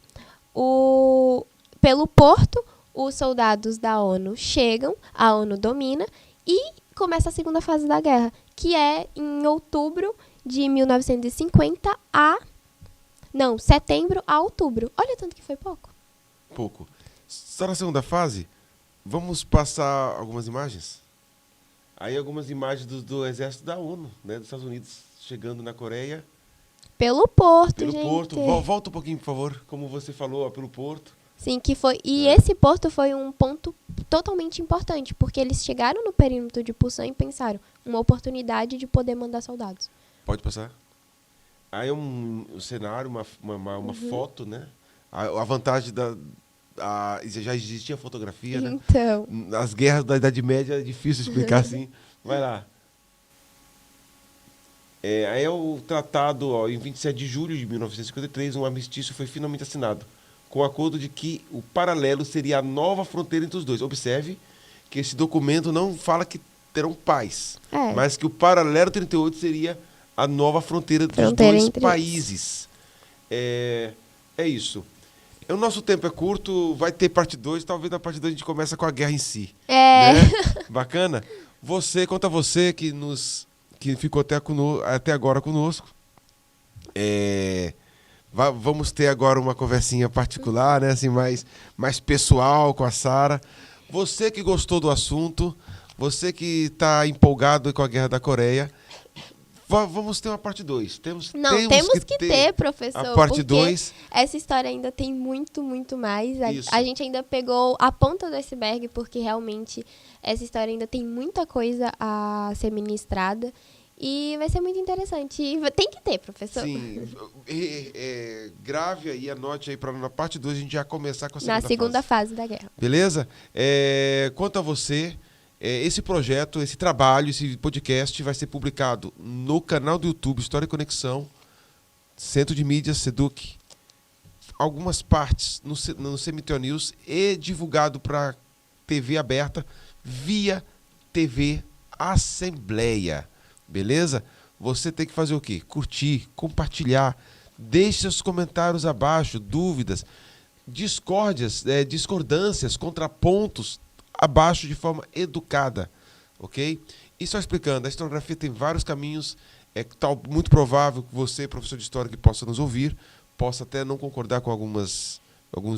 Pelo porto, os soldados da ONU chegam, a ONU domina e começa a segunda fase da guerra, que é em outubro de 1950 setembro a outubro. Olha tanto que foi pouco. Pouco. Só na segunda fase, vamos passar algumas imagens? Aí algumas imagens do exército da ONU, né, dos Estados Unidos, chegando na Coreia. Pelo porto, Pelo gente. porto. Volta um pouquinho, por favor, como você falou, ó, pelo porto. Sim, que foi. E esse porto foi um ponto totalmente importante, porque eles chegaram no perímetro de Pusan e pensaram, uma oportunidade de poder mandar soldados. Pode passar? Aí é um cenário, uma foto, né? A vantagem já existia fotografia, né? Então, Nas guerras da Idade Média é difícil explicar assim. Vai lá. Aí é o tratado, ó, em 27 de julho de 1953, um armistício foi finalmente assinado, com o acordo de que o paralelo seria a nova fronteira entre os dois. Observe que esse documento não fala que terão paz, mas que o paralelo 38 seria a nova fronteira dos dois países. É isso. O nosso tempo é curto, vai ter parte 2, talvez na parte 2 a gente começa com a guerra em si. Né? Bacana? Conta você que ficou até agora conosco. Vamos ter agora uma conversinha particular, né? Assim, mais pessoal com a Sara. Você que gostou do assunto, você que está empolgado com a Guerra da Coreia, vamos ter uma parte 2. Temos que ter, professor, a parte 2. Essa história ainda tem muito, muito mais. A gente ainda pegou a ponta do iceberg, porque realmente essa história ainda tem muita coisa a ser ministrada. E vai ser muito interessante. Tem que ter, professor. Sim. Grave aí, anote aí para na parte 2 a gente já começar com a segunda fase da guerra. Beleza? Quanto a você, esse projeto, esse trabalho, esse podcast vai ser publicado no canal do YouTube História e Conexão, Centro de Mídias, SEDUC, algumas partes no Cemitério News e divulgado para TV aberta via TV Assembleia. Beleza? Você tem que fazer o quê? Curtir, compartilhar, deixe seus comentários abaixo, dúvidas, discordâncias, contrapontos abaixo de forma educada, ok? E só explicando, a historiografia tem vários caminhos, muito provável que você, professor de história que possa nos ouvir, possa até não concordar com alguns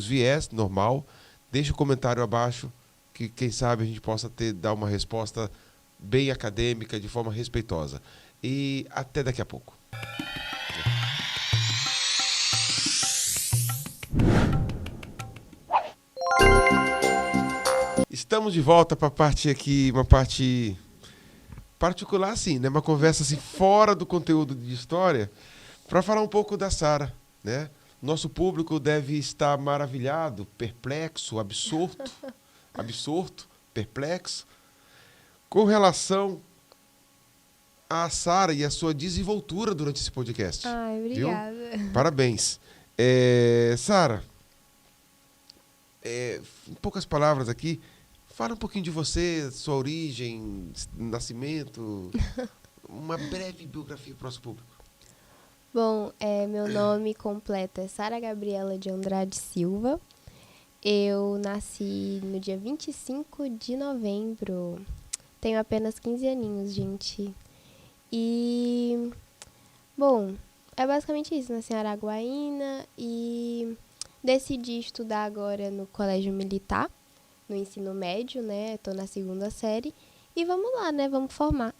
viés, normal, deixe o comentário abaixo, que quem sabe a gente possa dar uma resposta bem acadêmica, de forma respeitosa. E até daqui a pouco. Estamos de volta para a parte aqui, uma parte particular, assim, né? Uma conversa assim, fora do conteúdo de história, para falar um pouco da Sara, né? Nosso público deve estar maravilhado, perplexo, absorto, perplexo, com relação a Sara e a sua desenvoltura durante esse podcast. Ai, obrigada. Viu? Parabéns. Sara, em poucas palavras aqui, fala um pouquinho de você, sua origem, nascimento, uma breve biografia para o nosso público. Bom, meu nome completo é Sara Gabriela de Andrade Silva. Eu nasci no dia 25 de novembro. Tenho apenas 15 aninhos, gente. E, bom, é basicamente isso, nasci em Araguaína e decidi estudar agora no colégio militar, no ensino médio, né? Tô na 2ª série. E vamos lá, né? Vamos formar.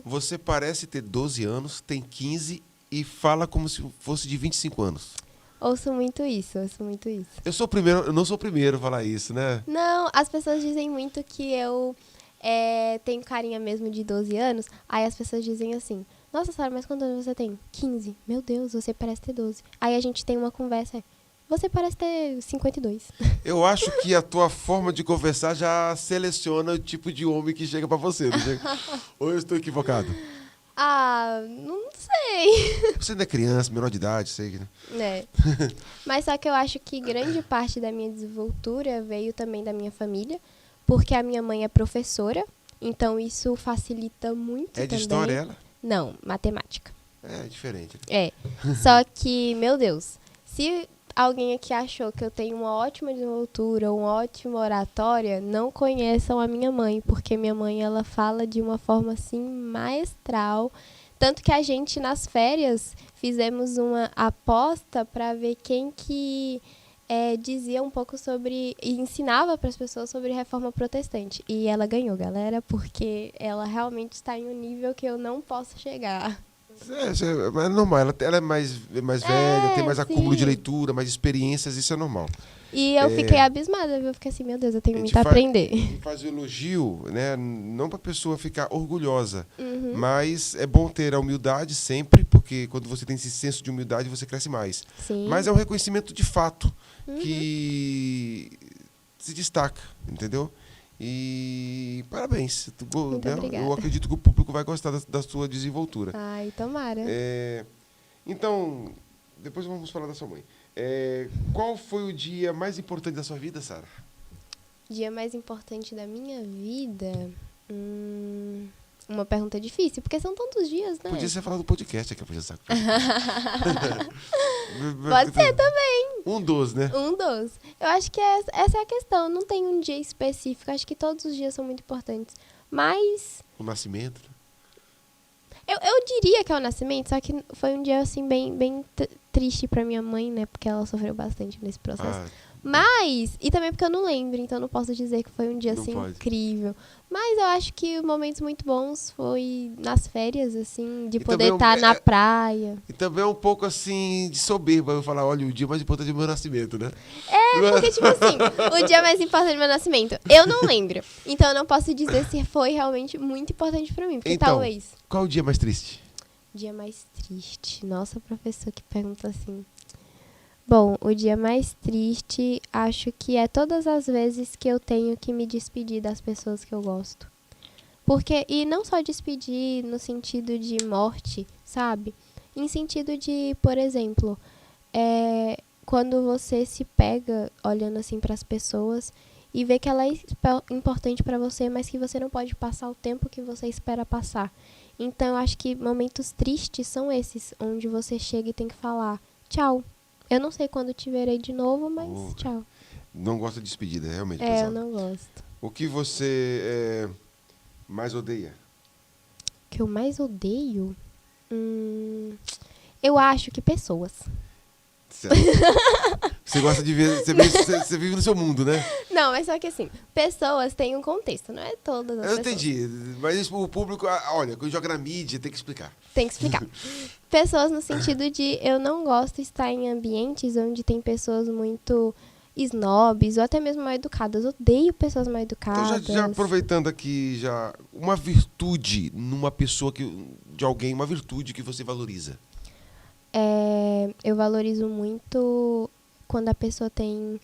Você parece ter 12 anos, tem 15 e fala como se fosse de 25 anos. Ouço muito isso, ouço muito isso. Eu não sou o primeiro a falar isso, né? Não, as pessoas dizem muito que eu tenho carinha mesmo de 12 anos. Aí as pessoas dizem assim, nossa, Sara, mas quantos anos você tem? 15. Meu Deus, você parece ter 12. Aí a gente tem uma conversa, você parece ter 52. Eu acho que a tua forma de conversar já seleciona o tipo de homem que chega pra você, não chega? Ou eu estou equivocado? Ah, não sei. Você ainda é criança, menor de idade, sei, né? Mas só que eu acho que grande parte da minha desenvoltura veio também da minha família, porque a minha mãe é professora, então isso facilita muito também. É de história ela? Não, matemática. É diferente. Né? É. Só que, meu Deus, se alguém aqui achou que eu tenho uma ótima desenvoltura, uma ótima oratória, não conheçam a minha mãe, porque minha mãe, ela fala de uma forma, assim, maestral. Tanto que a gente, nas férias, fizemos uma aposta para ver quem que dizia um pouco sobre, e ensinava para as pessoas sobre reforma protestante. E ela ganhou, galera, porque ela realmente está em um nível que eu não posso chegar. É normal, ela é mais velha, tem mais acúmulo de sim. leitura, mais experiências, isso é normal. E eu fiquei abismada, viu? Eu fiquei assim, meu Deus, eu tenho muito a A aprender. gente faz o elogio, né? Não para a pessoa ficar orgulhosa, Uhum. mas é bom ter a humildade sempre, porque quando você tem esse senso de humildade, você cresce mais. Sim. Mas é um reconhecimento de fato que se destaca, entendeu? E parabéns. Muito obrigada. Eu acredito que o público vai gostar da sua desenvoltura. Ai, tomara. Então, depois vamos falar da sua mãe. Qual foi o dia mais importante da sua vida, Sara? Dia mais importante da minha vida? Uma pergunta difícil, porque são tantos dias, né? Podia ser falar do podcast aqui, podia ser. Pode ser também. Um dos, né? Um dos. Eu acho que essa é a questão. Não tem um dia específico. Acho que todos os dias são muito importantes. Mas O nascimento. eu diria que é o nascimento, só que foi um dia, assim, bem triste pra minha mãe, né? Porque ela sofreu bastante nesse processo. Mas, e também porque eu não lembro, então não posso dizer que foi um dia, assim, incrível. Mas eu acho que momentos muito bons foi nas férias, assim, de poder estar na praia. E também é um pouco, assim, de soberba eu falar, olha, o dia mais importante é o meu nascimento, né? Porque, tipo assim, o dia mais importante do meu nascimento, eu não lembro. Então eu não posso dizer se foi realmente muito importante pra mim, porque então, talvez. Qual o dia mais triste? Dia mais triste. Nossa, professor que pergunta assim. Bom, o dia mais triste, acho que é todas as vezes que eu tenho que me despedir das pessoas que eu gosto. Porque, e não só despedir no sentido de morte, sabe? Em sentido de, por exemplo, quando você se pega olhando assim para as pessoas e vê que ela é importante para você, mas que você não pode passar o tempo que você espera passar. Então, eu acho que momentos tristes são esses, onde você chega e tem que falar tchau. Eu não sei quando te verei de novo, mas tchau. Não gosta de despedida, realmente. Eu não gosto. O que você mais odeia? O que eu mais odeio? Eu acho que pessoas. Certo. Você gosta de ver, você vive no seu mundo, né? Não, mas só que assim, pessoas têm um contexto, não é todas as pessoas. Eu entendi, mas o público, olha, quando joga na mídia, tem que explicar. Tem que explicar. Pessoas no sentido de eu não gosto de estar em ambientes onde tem pessoas muito snobs ou até mesmo mal educadas. Eu odeio pessoas mal educadas. Então, já aproveitando aqui, uma virtude numa pessoa, de alguém, uma virtude que você valoriza. Eu valorizo muito quando a pessoa tem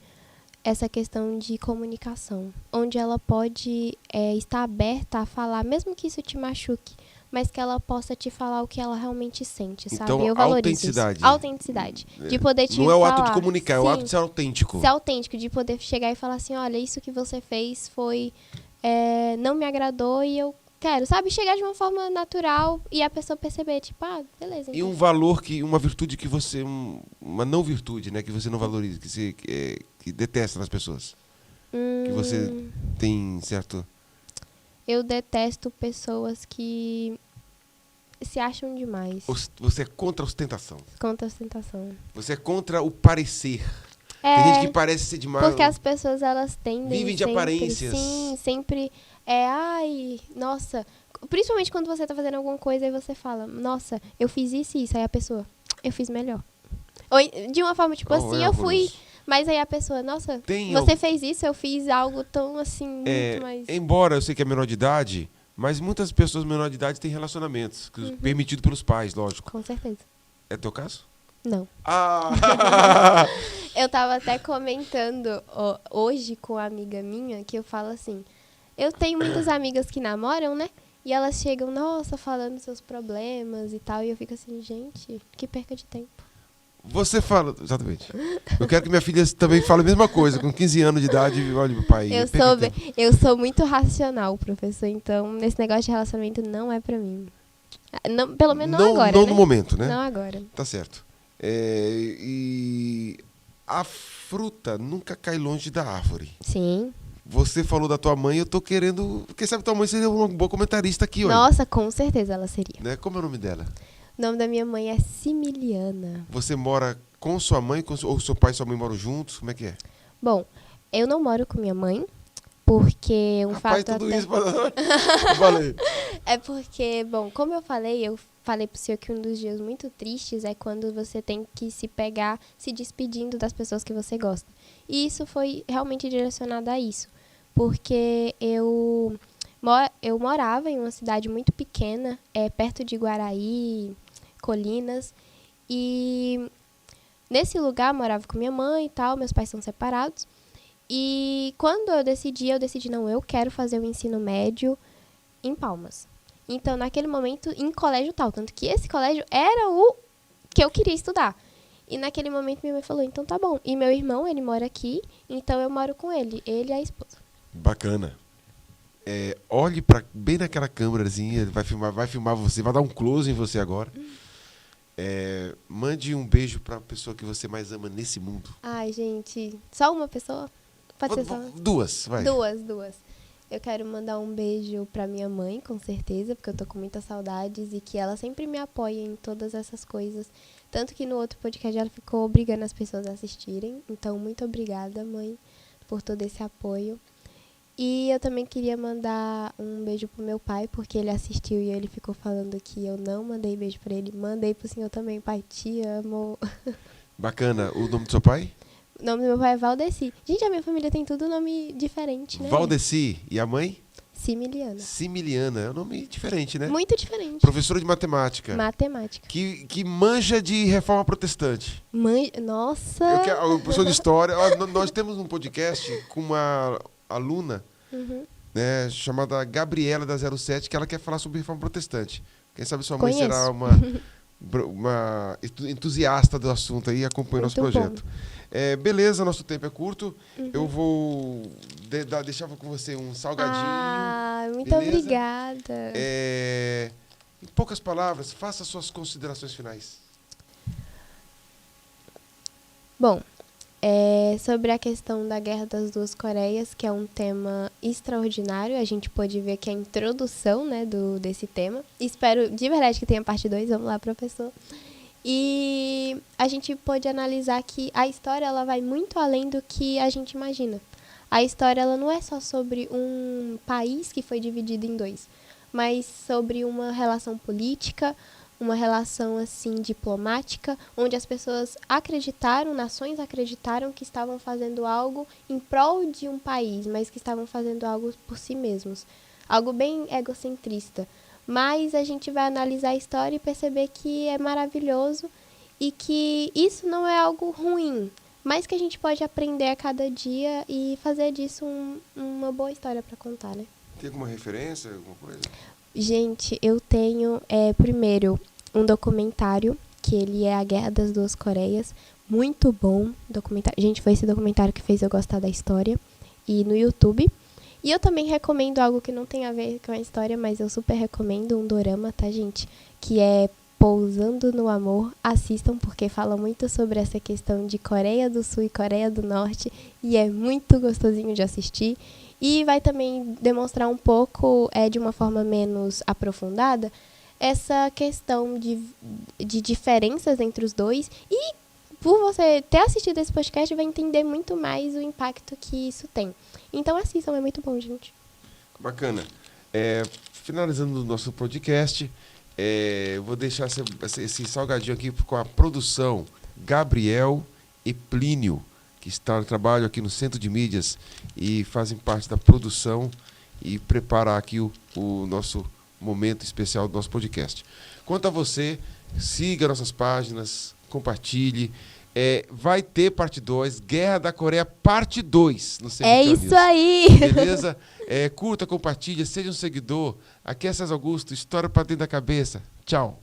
essa questão de comunicação, onde ela pode estar aberta a falar, mesmo que isso te machuque, mas que ela possa te falar o que ela realmente sente, sabe? Então, Eu valorizo autenticidade. isso. Autenticidade. De poder te falar. Não é o ato de comunicar, sim, é o ato de ser autêntico. Ser autêntico, de poder chegar e falar assim, olha, isso que você fez foi... não me agradou e eu quero, sabe? Chegar de uma forma natural e a pessoa perceber, tipo, beleza. Então. E um valor, uma virtude que você... Uma não virtude, né? Que você não valoriza, que você que detesta nas pessoas. Que você tem certo... Eu detesto pessoas que se acham demais. Você é contra a ostentação. Contra a ostentação. Você é contra o parecer. Tem gente que parece ser demais. Porque as pessoas, elas tendem vivem de sempre, aparências. Sim, sempre ai, nossa. Principalmente quando você tá fazendo alguma coisa e você fala, nossa, eu fiz isso e isso. Aí a pessoa, eu fiz melhor. Ou de uma forma, tipo assim, eu fui... Mas aí a pessoa, nossa, você fez isso, eu fiz algo tão assim, muito mais... Embora eu sei que é menor de idade, mas muitas pessoas menor de idade têm relacionamentos, permitido pelos pais, lógico. Com certeza. É teu caso? Não. Ah! Eu tava até comentando hoje com uma amiga minha, que eu falo assim, eu tenho muitas amigas que namoram, né? E elas chegam, nossa, falando seus problemas e tal, e eu fico assim, gente, que perca de tempo. Você fala, exatamente. Eu quero que minha filha também fale a mesma coisa, com 15 anos de idade, olha, meu pai. Eu sou muito racional, professor, então esse negócio de relacionamento não é pra mim. Não, pelo menos não agora, não né? no momento, né? Não agora. Tá certo. E a fruta nunca cai longe da árvore. Sim. Você falou da tua mãe, eu tô querendo... Quem sabe tua mãe seria uma boa comentarista aqui, olha. Nossa, com certeza ela seria. Né? Como é o nome dela? O nome da minha mãe é Similiana. Você mora com sua mãe, ou seu pai e sua mãe moram juntos? Como é que é? Bom, eu não moro com minha mãe, porque fato tudo até... isso pra... Falei. É porque, bom, como eu falei pro senhor que um dos dias muito tristes é quando você tem que se pegar se despedindo das pessoas que você gosta. E isso foi realmente direcionado a isso. Porque eu morava em uma cidade muito pequena, perto de Guaraí, Colinas, e nesse lugar morava com minha mãe e tal, meus pais são separados. E quando eu decidi, não, eu quero fazer o ensino médio em Palmas. Então, naquele momento, em colégio tal, tanto que esse colégio era o que eu queria estudar. E naquele momento minha mãe falou, então tá bom. E meu irmão, ele mora aqui, então eu moro com ele e a esposa. Bacana. Olhe bem naquela câmerazinha, ele vai filmar você, vai dar um close em você agora. Mande um beijo pra pessoa que você mais ama nesse mundo. Ai, gente, só uma pessoa? Pode ser só? Duas, vai. Duas. Eu quero mandar um beijo pra minha mãe, com certeza, porque eu tô com muitas saudades e que ela sempre me apoia em todas essas coisas. Tanto que no outro podcast ela ficou obrigando as pessoas a assistirem. Então, muito obrigada, mãe, por todo esse apoio. E eu também queria mandar um beijo pro meu pai, porque ele assistiu e ele ficou falando que eu não mandei beijo pra ele. Mandei pro senhor também, pai, te amo. Bacana. O nome do seu pai? O nome do meu pai é Valdeci. Gente, a minha família tem tudo nome diferente, né? Valdeci. E a mãe? Similiana. Similiana. É um nome diferente, né? Muito diferente. Professora de matemática. Matemática. Que manja de reforma protestante. Nossa! O professor de história... Nós temos um podcast com uma aluna, né, chamada Gabriela da 07, que ela quer falar sobre reforma protestante. Quem sabe sua mãe será uma entusiasta do assunto aí e acompanha o nosso projeto. Beleza, nosso tempo é curto. Eu vou deixar com você um salgadinho. Muito obrigada. Em poucas palavras, faça suas considerações finais. Bom, sobre a questão da Guerra das Duas Coreias, que é um tema extraordinário, a gente pôde ver que é a introdução, né, desse tema. Espero de verdade que tenha parte 2, vamos lá, professor. E a gente pôde analisar que a história ela vai muito além do que a gente imagina. A história ela não é só sobre um país que foi dividido em dois, mas sobre uma relação política, uma relação assim diplomática, onde as pessoas nações acreditaram que estavam fazendo algo em prol de um país, mas que estavam fazendo algo por si mesmos. Algo bem egocentrista. Mas a gente vai analisar a história e perceber que é maravilhoso e que isso não é algo ruim, mas que a gente pode aprender a cada dia e fazer disso uma boa história para contar, né? Tem alguma referência, alguma coisa? Gente, eu tenho, primeiro, um documentário, que ele é A Guerra das Duas Coreias. Muito bom documentário. Gente, foi esse documentário que fez eu gostar da história. E no YouTube. E eu também recomendo algo que não tem a ver com a história, mas eu super recomendo um dorama, tá, gente? Que é Pousando no Amor. Assistam, porque fala muito sobre essa questão de Coreia do Sul e Coreia do Norte. E é muito gostosinho de assistir. E vai também demonstrar um pouco, de uma forma menos aprofundada, essa questão de diferenças entre os dois. E por você ter assistido esse podcast, vai entender muito mais o impacto que isso tem. Então assistam, é muito bom, gente. Bacana. Finalizando o nosso podcast, vou deixar esse salgadinho aqui com a produção Gabriel e Plínio, que está no trabalho aqui no Centro de Mídias e fazem parte da produção e preparar aqui o nosso momento especial do nosso podcast. Quanto a você, siga nossas páginas, compartilhe. Vai ter parte 2, Guerra da Coreia, parte 2 no Centro de Isso aí! Beleza? Curta, compartilha, seja um seguidor. Aqui é César Augusto, história para dentro da cabeça. Tchau.